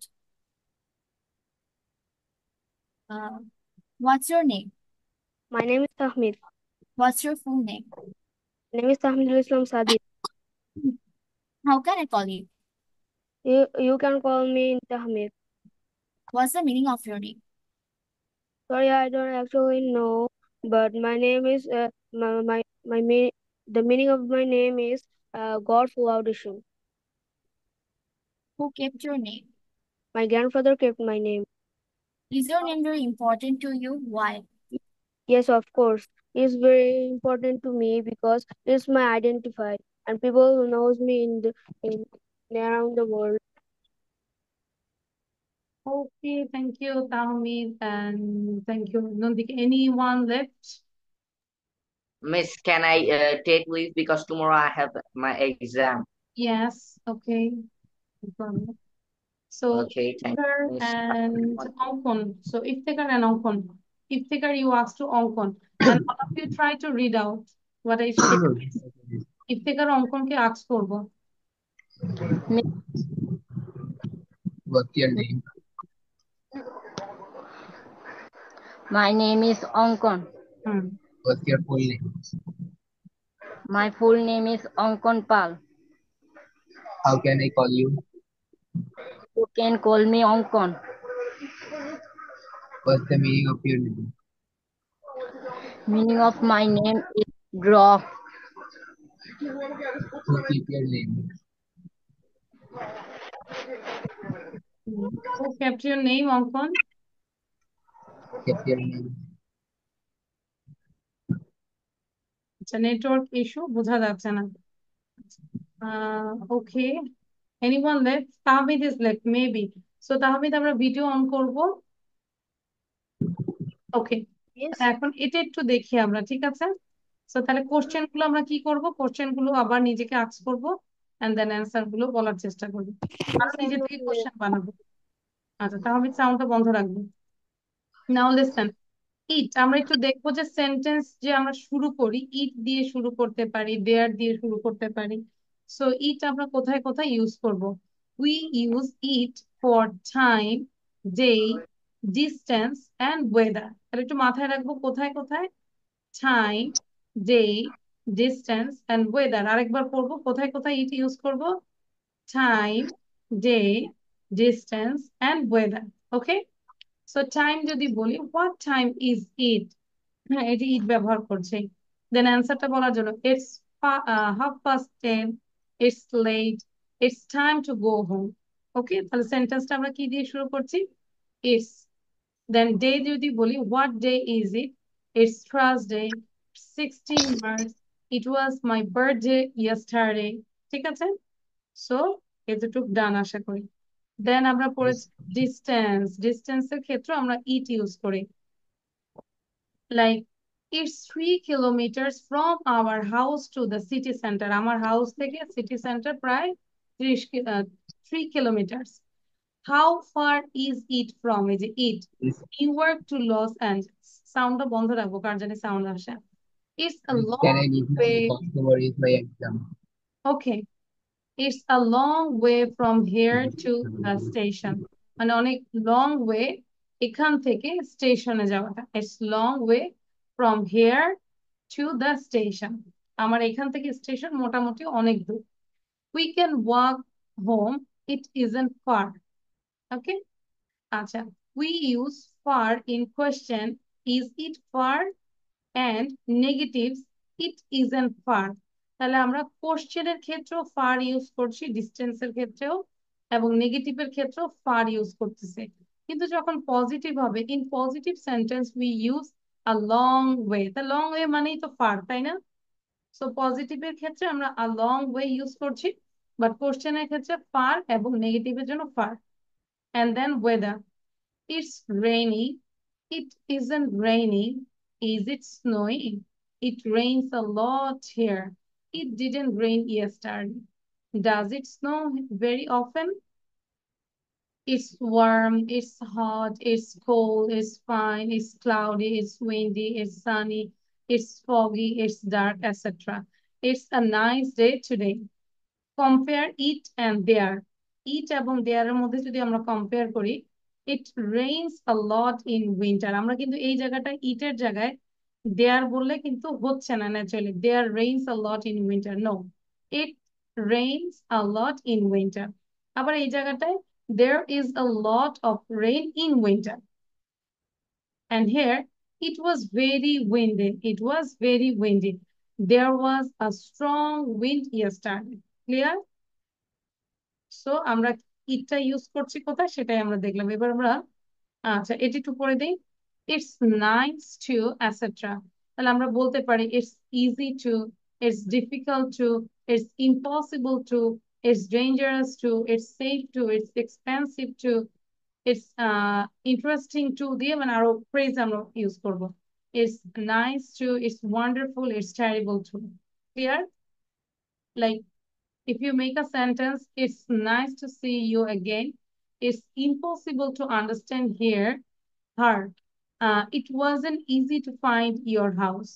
What's your name? My name is Tahmid. What's your full name? My name is Tahmidul Islam Sadiq. How can I call you? You can call me Tahmid. What's the meaning of your name? Sorry, I don't actually know, but my name is the meaning of my name is God full audition. Who kept your name? My grandfather kept my name. Is your name very important to you? Why? Yes, of course. It's very important to me because it's my identify and people who knows me in around the world. Okay, thank you, Tahmid, and thank you, Nondika. Anyone left? Miss, can I take leave because tomorrow I have my exam? Yes, okay. No problem. So, Okay, thank Iftikar you, Miss. and Onkon. So, Iftikar and Onkon. Iftikar, you asked to Onkon. And all of you try to read out what I said. Iftikar Onkonকে ask করব. What's your name? My name is Onkon. What's your full name? My full name is Onkon Pal. How can I call you? You can call me Onkon. What's the meaning of your name? Meaning of my name is draw. Who keep your name? Who kept your name, Onkon? Kept your name. It's a network issue. বোঝা যাচ্ছে না. Okay. Anyone left? Tahmid is left, maybe. So, Tahmid, আমরা video on করব. ওকে, এখন এটা একটু দেখি আমরা, ঠিক আছে? সো তাহলে কোশ্চেন গুলো আমরা কি করব? কোশ্চেন গুলো আবার নিজেকে আস্ক করব এন্ড দেন অ্যানসার গুলো বলার চেষ্টা করব। আমরা নিজে থেকে কোশ্চেন বানাবো। আচ্ছা, তাহলে সাউন্ডটা বন্ধ রাখবো। নাও লিসেন। ইট, আমরা একটু দেখবো যে সেন্টেন্স যে আমরা শুরু করি, ইট দিয়ে শুরু করতে পারি, দেয়ার দিয়ে শুরু করতে পারি। সো ইট আমরা কোথায় কোথায় ইউজ করব? We use it for time, day, distance and weather. তাহলে একটু মাথায় রাখবো কোথায় কোথায়। Time, day, distance and weather. আরেকবার পড়বো কোথায় কোথায় ইট ইউজ করব। Time, day, distance and weather. Okay, so time যদি বলি, হোয়াট টাইম ইজ ইট, হ্যাঁ এটি ইট ব্যবহার করছে। দেন অ্যান্সারটা বলার জন্য it's 10:30, it's late, it's time to go home. Okay, তাহলে সেন্টেন্সটা আমরা কি দিয়ে শুরু করছি? ইটস। দেন ডে যদি বলি, what day is it, it's Thursday, 16 March, it was my birthday yesterday. ঠিক আছে, সো এতটুক ডান আশা করি। দেন আমরা পড়েছি ডিস্টেন্স। ডিস্টেন্সের ক্ষেত্রে আমরা ইট ইউজ করি। Like, it's 3 kilometers from our house to the city center. আমার house থেকে city center প্রায় 3 kilometers. How far is it from? এই যে it, Newark to Los Angeles. সাউন্ডটা বন্ধ রাখবো, কার জানি সাউন্ড আসে। It's a Can long I leave now way. because tomorrow is my exam? Okay, it's a long way from here to the station. মানে অনেক long way এখান থেকে স্টেশনে যাওয়াটা। It's long way from here to the station. আমার এখান থেকে station মোটামুটি অনেক দূর। We can walk home, it isn't far. Okay, আচ্ছা, we use far in question, is it far, and negatives, it isn't far. তাহলে আমরা কোশ্চেনের ক্ষেত্রেও ফার ইউজ করছি, ডিস্টেন্সের ক্ষেত্রেও, এবং নেগেটিভের ক্ষেত্রেও ফার ইউজ করতেছে। কিন্তু যখন পজিটিভ হবে, in positive sentence we use a long way. তা লং ওয়ে মানেই তো ফার, তাই না? সো পজিটিভের ক্ষেত্রে আমরা আ লং ওয়ে ইউজ করছি, বাট কোশ্চেনের ক্ষেত্রে ফার, এবং নেগেটিভের জন্য fur. And then weather. It's rainy. It isn't raining. Is it snowing? It rains a lot here. It didn't rain yesterday. Does it snow very often? It's warm, it's hot, it's cold, it's fine, it's cloudy, it's windy, it's sunny, it's foggy, it's dark, etc. It's a nice day today. Compare it and there. It এবং there এর মধ্যে যদি আমরা compare করি, it rains a lot in winter. আমরা কিন্তু এই জায়গাটা it এর জায়গায় there বললে কিন্তু হচ্ছে না naturally. There rains a lot in winter. No, it rains a lot in winter. আবার এই জায়গাটায় there is a lot of rain in winter. And here it was very windy. It was very windy. There was a strong wind yesterday. Clear? So আমরা ইটটা use করছি কোথায় সেটাই আমরা দেখলাম। এবার আমরা আচ্ছা এটি একটু পরে দিই। It's nice to etcetera. তাহলে আমরা বলতে পারি it's easy to, it's difficult to, it's impossible to, it's dangerous to, it's safe to, it's expensive to, it's interesting to দিয়ে মানে আরো ফ্রেজ আমরা ইউজ করবো। It's nice to, it's wonderful, it's terrible to. Clear? Like if you make a sentence, it's nice to see you again. It's impossible to understand here, her. It wasn't easy to find your house.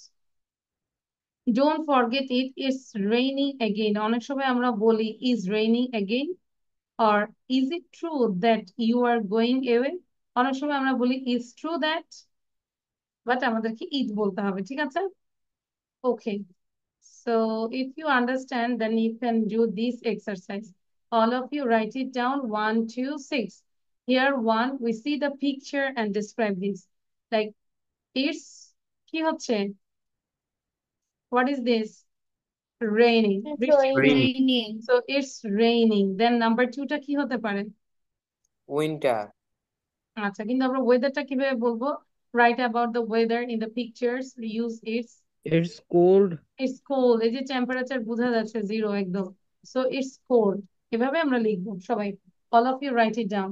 Don't forget it, it's raining again. অনেক সময় আমরা বলি is raining again, or is it true that you are going away? অনেক সময় আমরা বলি is true that, but আমাদেরকে it বলতে হবে, ঠিক আছে? Okay. So if you understand, then you can do this exercise. All of you write it down, 1, 2, 6. Here, 1, we see the picture and describe this. Like, it's, কি হচ্ছে? What is this? Raining. It's বৃষ্টি হচ্ছে। Raining. So it's raining. Then number 2 টা কি হতে পারে? winter, আচ্ছা, কিন্তু আমরা ওয়েদারটা কিভাবে বলবো? Write about the weather in the pictures. Use its. It's cold. It's cold. এই যে টেম্পারেচার বোঝা যাচ্ছে 0 একদম। So it's cold. এভাবে আমরা লিখবো সবাই। All of you write it down.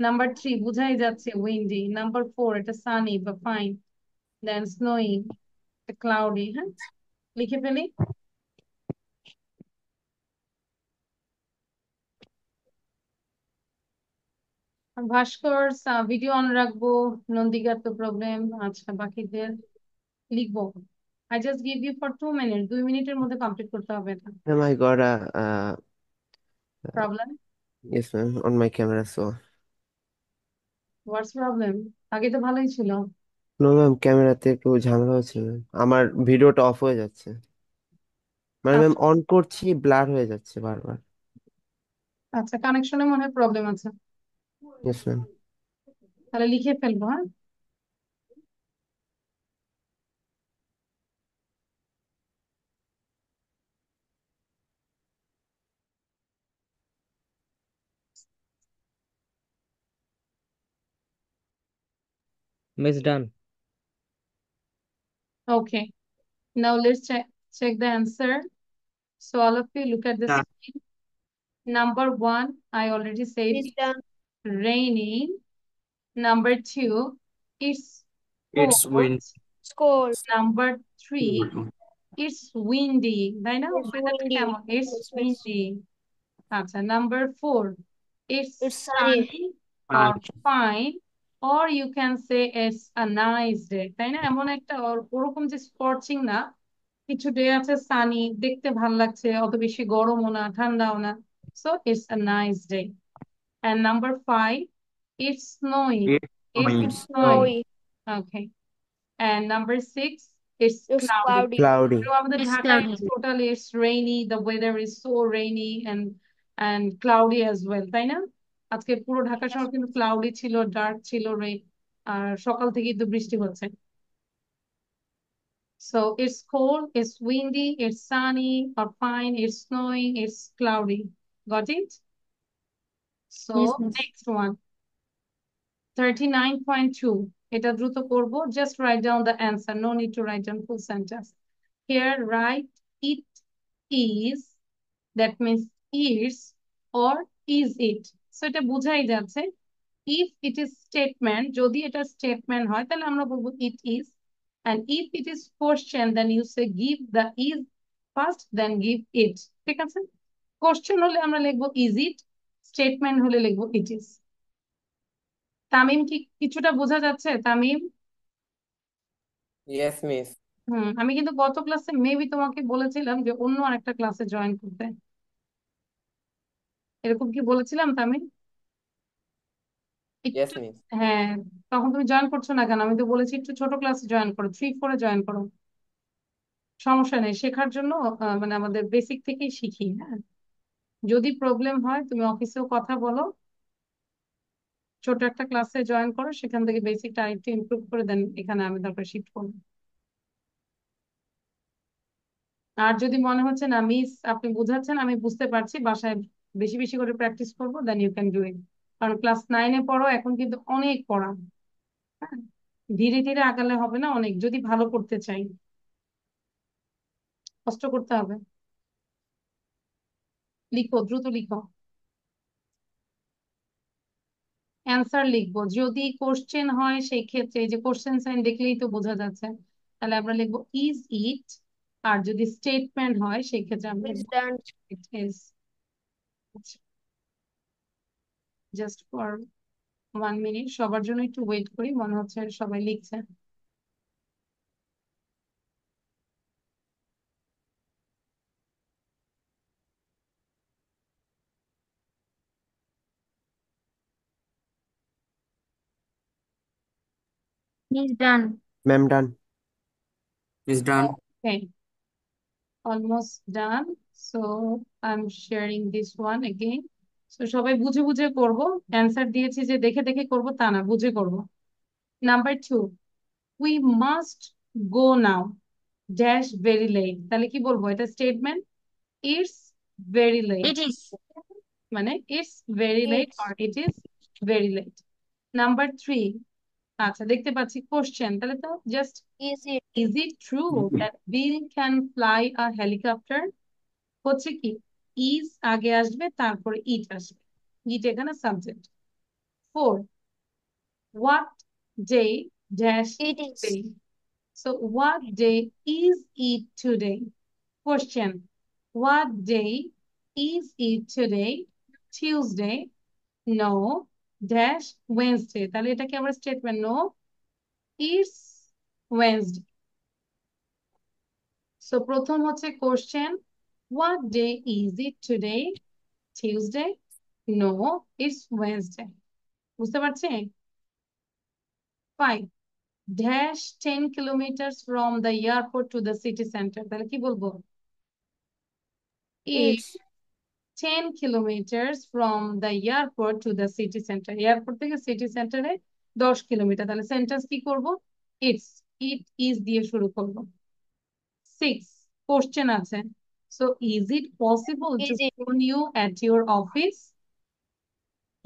Number 3 বোঝাই যাচ্ছে windy. Number 4 এটা sunny বা fine. Then snowing, cloudy, হ্যাঁ? লিখে ফেলি। ভাস্কর ভিডিও অন রাখবো, নন্দিকার তো প্রবলেম। আচ্ছা বাকিদের লিখবো। I just give you for 2 minutes. 2 মিনিটের মধ্যে কমপ্লিট করতে হবে এটা। Ma'am, I got a problem? yes, ma'am, on my camera. So what's problem? আগে তো ভালোই ছিল। no, ma'am, ক্যামেরাতে একটু ঝামেলা হচ্ছে ma'am. আমার ভিডিওটা অফ হয়ে যাচ্ছে, মানে ম্যাম আচ্ছা অন করছি ব্লার হয়ে যাচ্ছে বারবার। আচ্ছা, কানেকশনে মনে হয় প্রবলেম আছে। Yes ma'am. তাহলে লিখে ফেলবো, হ্যাঁ? Miss done. Okay. Now let's check the answer. So all of you look at the done, screen. Number 1, I already said It's it's done. raining. Number 2, it's it's cold. It's cold. Number 3, wind, it's windy. তাই না? It's Weatherটা windy. কেমন? It's Yes, yes. windy. আচ্ছা, number 4, it's It's sunny. sunny or fine, or you can say it's a nice day. তাই না? এমন একটা ওরকম যে স্কর্চিং না, কিছু ডে আছে সানি, দেখতে ভালো লাগছে, অত বেশি গরমও না ঠান্ডাও না। So it's a nice day. And number 5, it's snowing. it's wind, It's snowing. Snowy. Okay. And number 6, it's It's cloudy. cloudy. Cloudy. So আমাদের It's ঢাকায় cloudy. totally it's rainy. The weather is so rainy and cloudy as well. তাই না? আজকে পুরো ঢাকা শহর কিন্তু cloudy ছিল, dark ছিল, আর সকাল থেকেই তো বৃষ্টি হচ্ছে। So it's cold, it's windy, it's sunny or fine, it's snowing, it's cloudy. Got it? Yes, So miss. next one, 39.2. এটা দ্রুত করব. Just write down the answer. No need to write down full sentence. Here, write it is. That means is or is it. So এটা বোঝাই যাচ্ছে. If it is statement, যদি এটা statement হয় তাহলে আমরা বলবো it is. And if it is question, then you say give the is first, then give it. ঠিক আছে? Question হলে আমরা লিখবো is it, statement হলে লিখবো it is. তামিম কি কিছুটা বোঝা যাচ্ছে তামিম? Yes, miss. আমি কিন্তু গত ক্লাসে মেবি তোমাকে বলেছিলাম যে অন্য আরেকটা ক্লাসে জয়েন করতে। এরকম কি বলেছিলাম তামিম? Yes, একটু miss. হ্যাঁ, তখন তুমি জয়েন করছো না কেন? আমি তো বলেছি একটু ছোট ক্লাসে জয়েন করো, 3-4 জয়েন করো। সমস্যা নেই, শেখার জন্য মানে আমাদের বেসিক থেকেই শিখি। হ্যাঁ, যদি প্রবলেম হয় তুমি অফিসেও কথা বলো, ছোট একটা ক্লাসে জয়েন করো, সেখান থেকে বেসিকটা আরেকটু ইমপ্রুভ করে দেন, এখানে আমি তারপরে শিফট করবো। আর যদি মনে হচ্ছে না মিস আপনি বুঝাচ্ছেন আমি বুঝতে পারছি, বাসায় বেশি বেশি করে প্র্যাকটিস করবো, then you can do it. কারণ ক্লাস 9-এ পড়ো, এখন কিন্তু অনেক পড়া। হ্যাঁ, ধীরে ধীরে আগালে হবে না, অনেক যদি ভালো করতে চাই কষ্ট করতে হবে। লিখো, দ্রুত লিখো, অ্যান্সার লিখবো। যদি কোশ্চেন হয় সেই ক্ষেত্রে এই যে কোশ্চেন সাইন দেখলেই তো বোঝা যাচ্ছে, তাহলে আমরা লিখবো ইজ ইট। আর যদি স্টেটমেন্ট হয় সেই ক্ষেত্রে আমরা It's লিখবো done. It is. Just for 1 minute, সবার জন্য একটু ওয়েট করি, মনে হচ্ছে সবাই লিখছে। He's done. Ma'am, done. Is done. Okay, almost done. So I'm sharing this one again. So সবাই বুঝে বুঝে করব, অ্যান্সার দিয়েছি যে দেখে দেখে করব তা না, বুঝে করব। Number 2, we must go now dash very late। তাহলে কি বলবো? এটা statement. It's very late, It is. মানে it's very late It's or it is very late। Number 3, আচ্ছা দেখতে পাচ্ছি কোশ্চেন, তাহলে তো just is it is it true that Bill can fly a helicopter? হচ্ছে কি is আগে আসবে, তারপরে it আসবে, it এখানে subject. 4, what day dash it is day। So what day is it today? Question, what day is it today? Tuesday? No dash Wednesday। তাহলে এটা কি আমরা statement? No, it's Wednesday। So প্রথম হচ্ছে question, what day is it today? Tuesday? No, it's Wednesday। বুঝতে পারছি? 5, dash 10 kilometers from the airport to the city center। তাহলে কি বলবো? It's it's 10 kilometers from the airport to the city center। Airport থেকে city সেন্টারে 10 kilometre. তাহলে sentence কি করব? ইটস, ইট ইজ দিয়ে শুরু করব। 6, কোশ্চেন আছে। So is it possible to is it phone you at your office?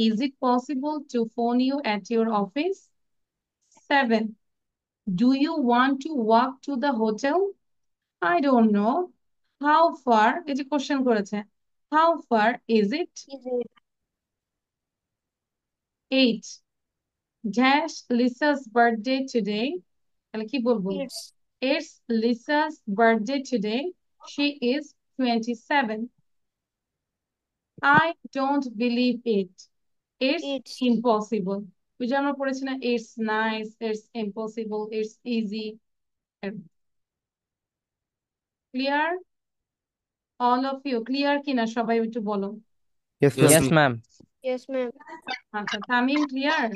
Is it possible to phone you at your office? 7, do you want to walk to the hotel? I don't know. How far? এই যে question করেছে, how far is it? is it 8, dash Lisa's birthday today। তাহলে কি বলবো? it's It's Lisa's birthday today. She is 27. I don't believe it. It's it's impossible। ওই যে আমরা পড়েছি না, it's nice, it's impossible, it's easy। Clear? All of you clear কিনা সবাই একটু বলো। Yes, Yes, ma'am. Yes, ma'am. yes ma'am আচ্ছা তামিম ক্লিয়ার?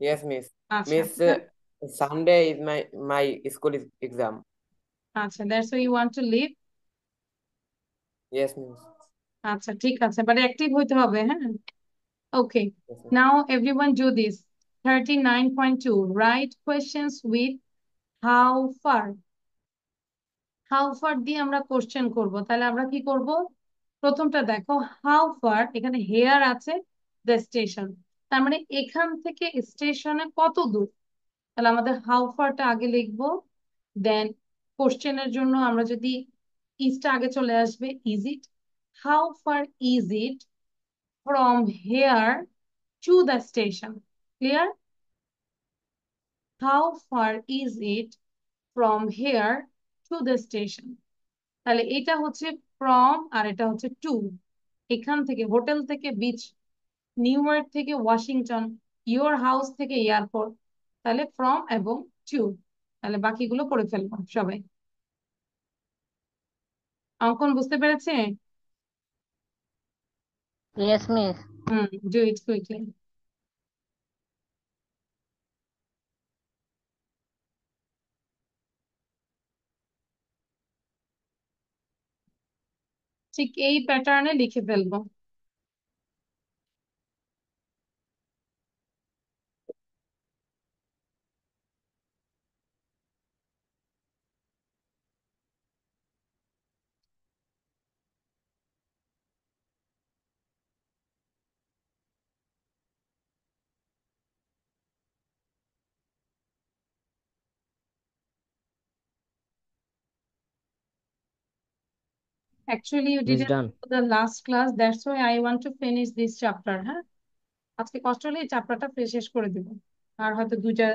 Yes, miss. আচ্ছা Miss, Sunday is my school exam. আচ্ছা, that's why you want to leave? Yes, miss. আচ্ছা ঠিক আছে, বাট অ্যাক্টিভ হইতে হবে। হ্যাঁ, ওকে। Yes, ma'am. Now everyone do this. 39.2, write questions with how far, how far দিয়ে আমরা কোশ্চেন করব। তাহলে আমরা কি করব? প্রথমটা দেখো, হাউ ফার, এখানে হেয়ার আছে দ্য স্টেশন, তার মানে এখান থেকে স্টেশনে কত দূর। তাহলে আমাদের হাউ ফারটা আগে লিখবো, দেন কোশ্চেনের জন্য আমরা যদি ইজটা আগে চলে আসবে, is it, how far is it from here to the station. Clear? How far is it from here to the station. তাহলে এটা হচ্ছে ফ্রম আর এটা হচ্ছে টু। এখান থেকে, হোটেল থেকে বিচ, নিউ ইয়র্ক থেকে ওয়াশিংটন, ইয়োর হাউস থেকে এয়ারপোর্ট, তাহলে ফ্রম এবং টু। তাহলে বাকিগুলো করে ফেলবো সবাই। অঙ্কন বুঝতে পেরেছে? Yes, miss. Do it quickly. ঠিক এই প্যাটার্নে লিখে ফেলবো। Actually, you Miss didn't done. do the last class. That's why I want to finish this chapter. হ্যাঁ, আজকে কষ্ট হলে এই চ্যাপ্টারটা শেষ করে দিব। আর হয়তো দুইটা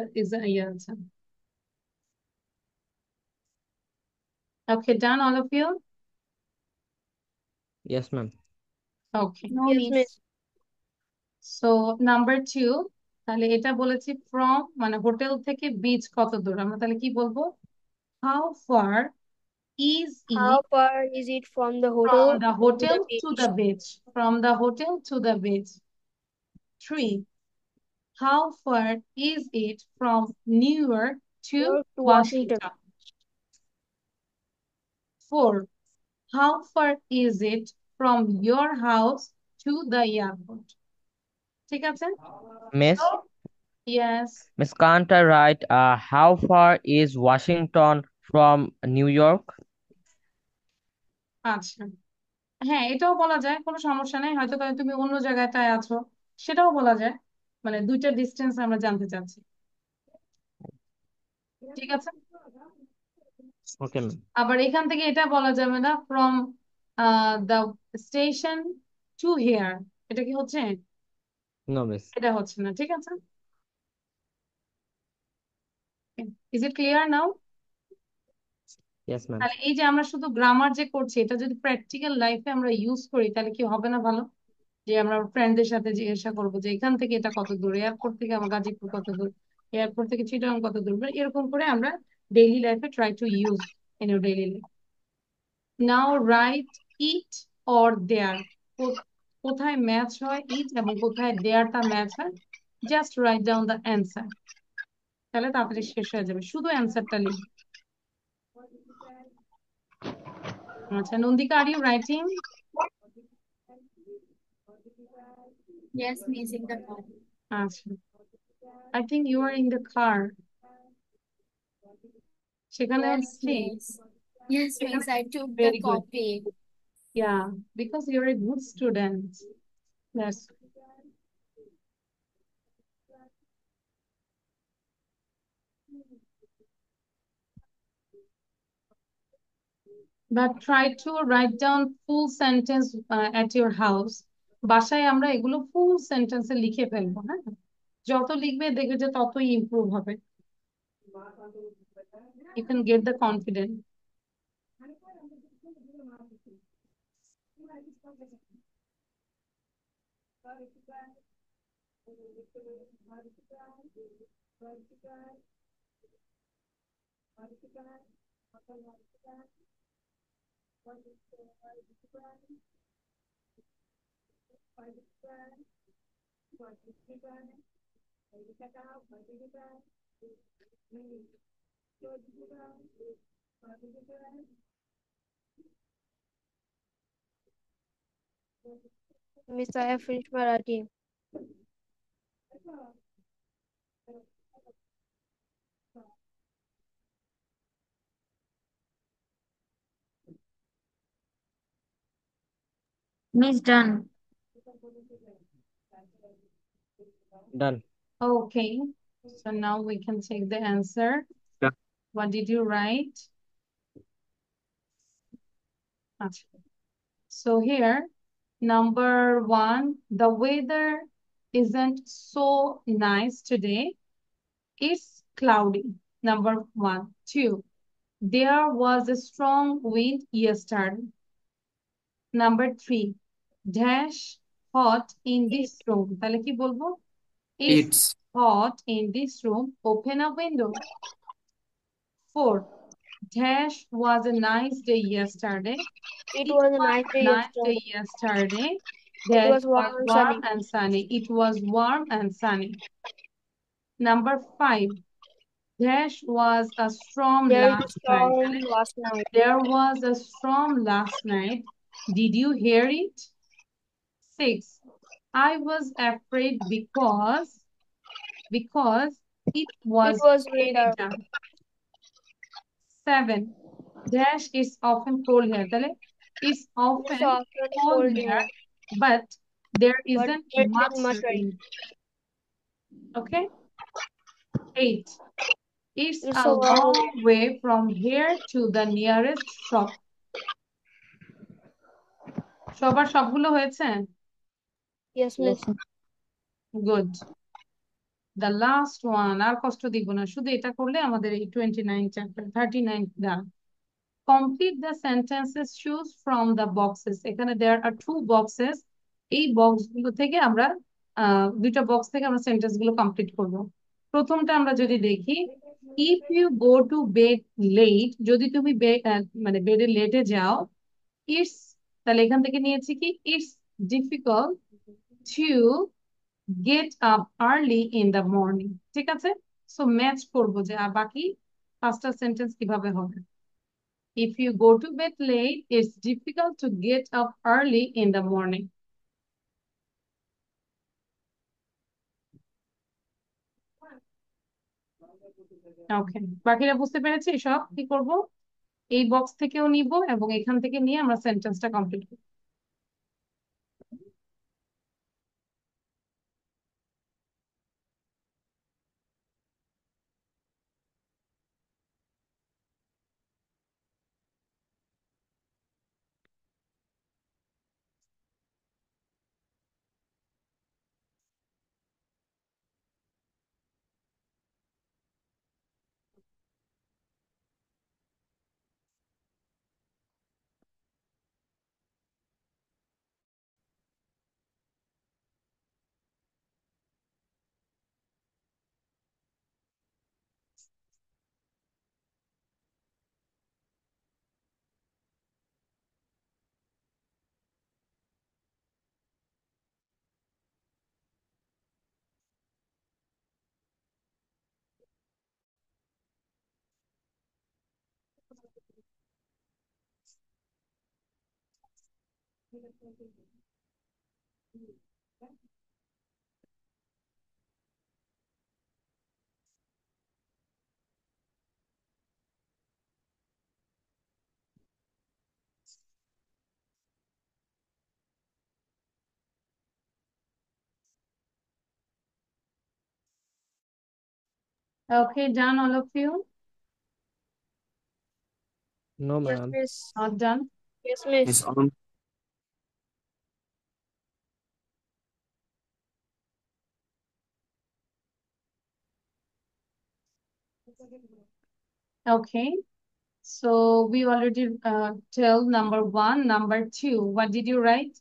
ইয়ে আছে। Okay, done all of you? Yes, ma'am. Okay. No, Yes, miss. miss. So number 2, তাহলে এটা বলেছি ফ্রম মানে হোটেল থেকে বিচ কত দূর, আমরা তাহলে কি বলবো? How far is How it far is it from the from hotel the to hotel the to beach? the beach? From the hotel to the beach. 3, how far is it from New York to York to Washington. Washington? 4, how far is it from your house to the airport? ঠিক আছে? Miss, Yes. Miss, can't I write how far is Washington from New York? আচ্ছা, হ্যাঁ এটাও বলা যায়, কোনো সমস্যা নেই। হয়তো কারণ তুমি অন্য জায়গাটায় আছো, সেটাও বলা যায়। মানে দুইটা ডিস্টেন্স আমরা জানতে চাচ্ছি। ঠিক আছে? Okay, ma'am. আবার এখান থেকে এটা বলা যাবে না, from the station to here, এটা কি হচ্ছে? No, miss. এটা হচ্ছে না। ঠিক আছে, is it clear now? Yes, ma'am. তাহলে এই যে আমরা শুধু গ্রামার যে করছি, এটা যদি প্র্যাকটিক্যাল লাইফে আমরা ইউজ করি তাহলে কি হবে না ভালো? যে আমরা ফ্রেন্ডদের সাথে জিজ্ঞাসা করবো যে এখান থেকে এটা কত দূর, এয়ারপোর্ট থেকে আমার গাজীপুর কত দূর, এয়ারপোর্ট থেকে চিটাগাং কত দূর, এরকম করে আমরা ডেইলি লাইফে try to use in your daily life. Now right it or দেয়ার, কোথায় ম্যাচ হয় ইট এবং কোথায় দেয়ারটা ম্যাচ হয়, just write down the answer. তাহলে তাড়াতাড়ি শেষ হয়ে যাবে, শুধু অ্যান্সারটা লিখবে। আচ্ছা Nandika, are you writing? Yes, miss, in the car. আচ্ছা, I think you R in the car, সেখানেও Yes, লিখছি। miss. Yes, miss, I took the Very good. copy. Yeah, because you're a good student. That's but try to write down full sentence at your house. বাসায় আমরা এগুলো ফুল সেন্টেন্সে লিখে ফেলবো। হ্যাঁ, যত লিখবে দেখবে যে ততই ইমপ্রুভ হবে। You can get the confidence. Miss, I have finished my writing. Miss done. Done. Okay, so now we can check the answer. Yeah. What did you write? আচ্ছা। So here, number 1, the weather isn't so nice today. It's cloudy. Number 1. 2, there was a strong wind yesterday. Number 3, dash hot in this room. তাহলে কি বলবো? It's It's hot in this room. Open a window. 4, dash was a nice day yesterday. It It was a was nice a day nice day yesterday. yesterday. It That was warm was and warm sunny. and sunny. It was warm and sunny. Number 5, dash was a storm There is a last night. storm last night. There was a storm last night. Did you hear it? 6, I was afraid because it It was was very winter. dark. 7, dash is often cold here. তাহলে it's It's often often cold cold here, here, but there but isn't there much isn't much rain. rain. Okay. 8, it's It's a a long long way. way from here to the nearest shop. সবার সবগুলো হয়েছে? Yes, Yes, miss. গুড। The last one, আর কষ্ট দিব না, শুধু এটা করলে আমাদের এই 29 chapter 39 done. Complete the sentences, choose from the boxes. এখানে there are 2 boxes. এই বক্সগুলো থেকে আমরা দুইটা বক্স থেকে আমরা সেন্টেন্স গুলো কমপ্লিট করব। প্রথমটা আমরা যদি দেখি, if you go to bed late, যদি তুমি মানে বেডে লেটে যাও, it's, তাহলে এখান থেকে নিয়েছি কি, it's difficult to get up early in the morning। ঠিক আছে, সো ম্যাচ করবো যে আর বাকি 5টা সেন্টেন্স কিভাবে হবে। If you go to bed late, it's difficult to get up early in the morning. ওকে, বাকিরা বুঝতে পেরেছি সব কি করব? এই বক্স থেকেও নিব এবং এখান থেকে নিয়ে আমরা সেন্টেন্সটা কমপ্লিট করব। Okay, done all of you? No, Yes, ma'am. miss. Not done? Yes, is miss. on. Okay, so we already tell number 1, number 2. What did you write?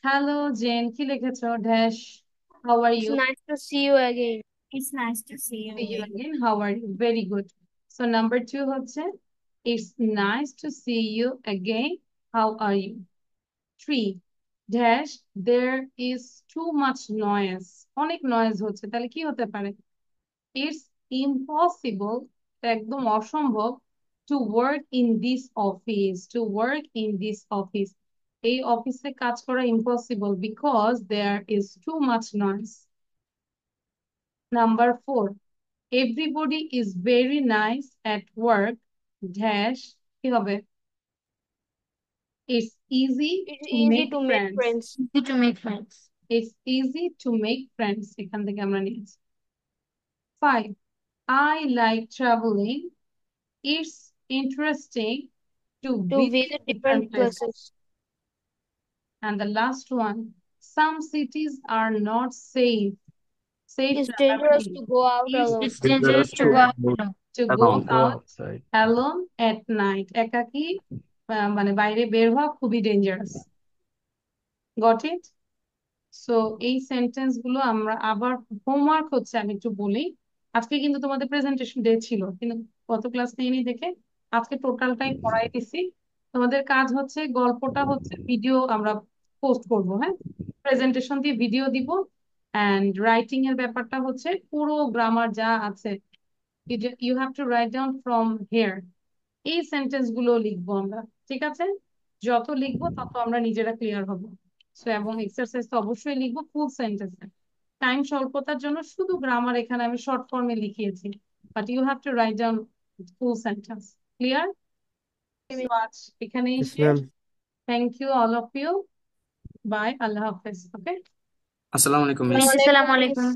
Hello, Jane. কি লিখেছো? Dash. How are It's you? nice to see you again. It's nice to see you See you again. again. How are you? Very good. So number 2 হচ্ছে, it's nice to see you again. How are you? 3, dash, there is too much noise. অনেক noise হচ্ছে, তাহলে কি হতে পারে? It's impossible, একদম অসম্ভব, to work in this office. To work in this office. এই অফিসে কাজ করা impossible because there is too much noise. Number 4, everybody is very nice at work. Dash, কি হবে? It's easy It's to easy make to make friends. friends. Easy to make friends. It's easy to make friends. এখান থেকে আমরা নিয়েছি। 5. I like traveling. It's interesting to To visit visit different different places. places. And the last one, some cities are not safe. Safe It's না, ব্যাপারটা dangerous কি? to go out It's alone. It's dangerous to go out alone. to go out alone at night. একাকী মানে বাইরে বের হওয়া খুবই dangerous. Got it? So এই সেন্টেন্স গুলো আমরা আবার হোমওয়ার্ক হচ্ছে, আমি একটু বলি। আজকে কিন্তু তোমাদের প্রেজেন্টেশন ডে ছিল, কিন্তু গত ক্লাস নেইনি দেখে আজকে টোটালটাই পড়াই দিছি। তোমাদের কাজ হচ্ছে গল্পটা হচ্ছে ভিডিও আমরা পোস্ট করব, হ্যাঁ, প্রেজেন্টেশন দিয়ে ভিডিও দিব। অ্যান্ড রাইটিং এর ব্যাপারটা হচ্ছে পুরো গ্রামার যা আছে you have to write down from here. এই সেন্টেন্স গুলো লিখবো আমরা, ঠিক আছে? যত লিখবো তত আমরা নিজেরা ক্লিয়ার হব। সো এবং এক্সারসাইজ তো অবশ্যই লিখবো ফুল সেন্টেন্সে। টাইম স্বল্পতার জন্য শুধু গ্রামার এখানে আমি শর্ট ফর্মে লিখিয়েছি, but you have to write down full sentence. Clear? So আজ এখানেই Yes, শেষ। ma'am. Thank you all of you. Bye, Allah হাফেজ। ওকে, আসসালামু আলাইকুম মিস। Assalamu alaikum.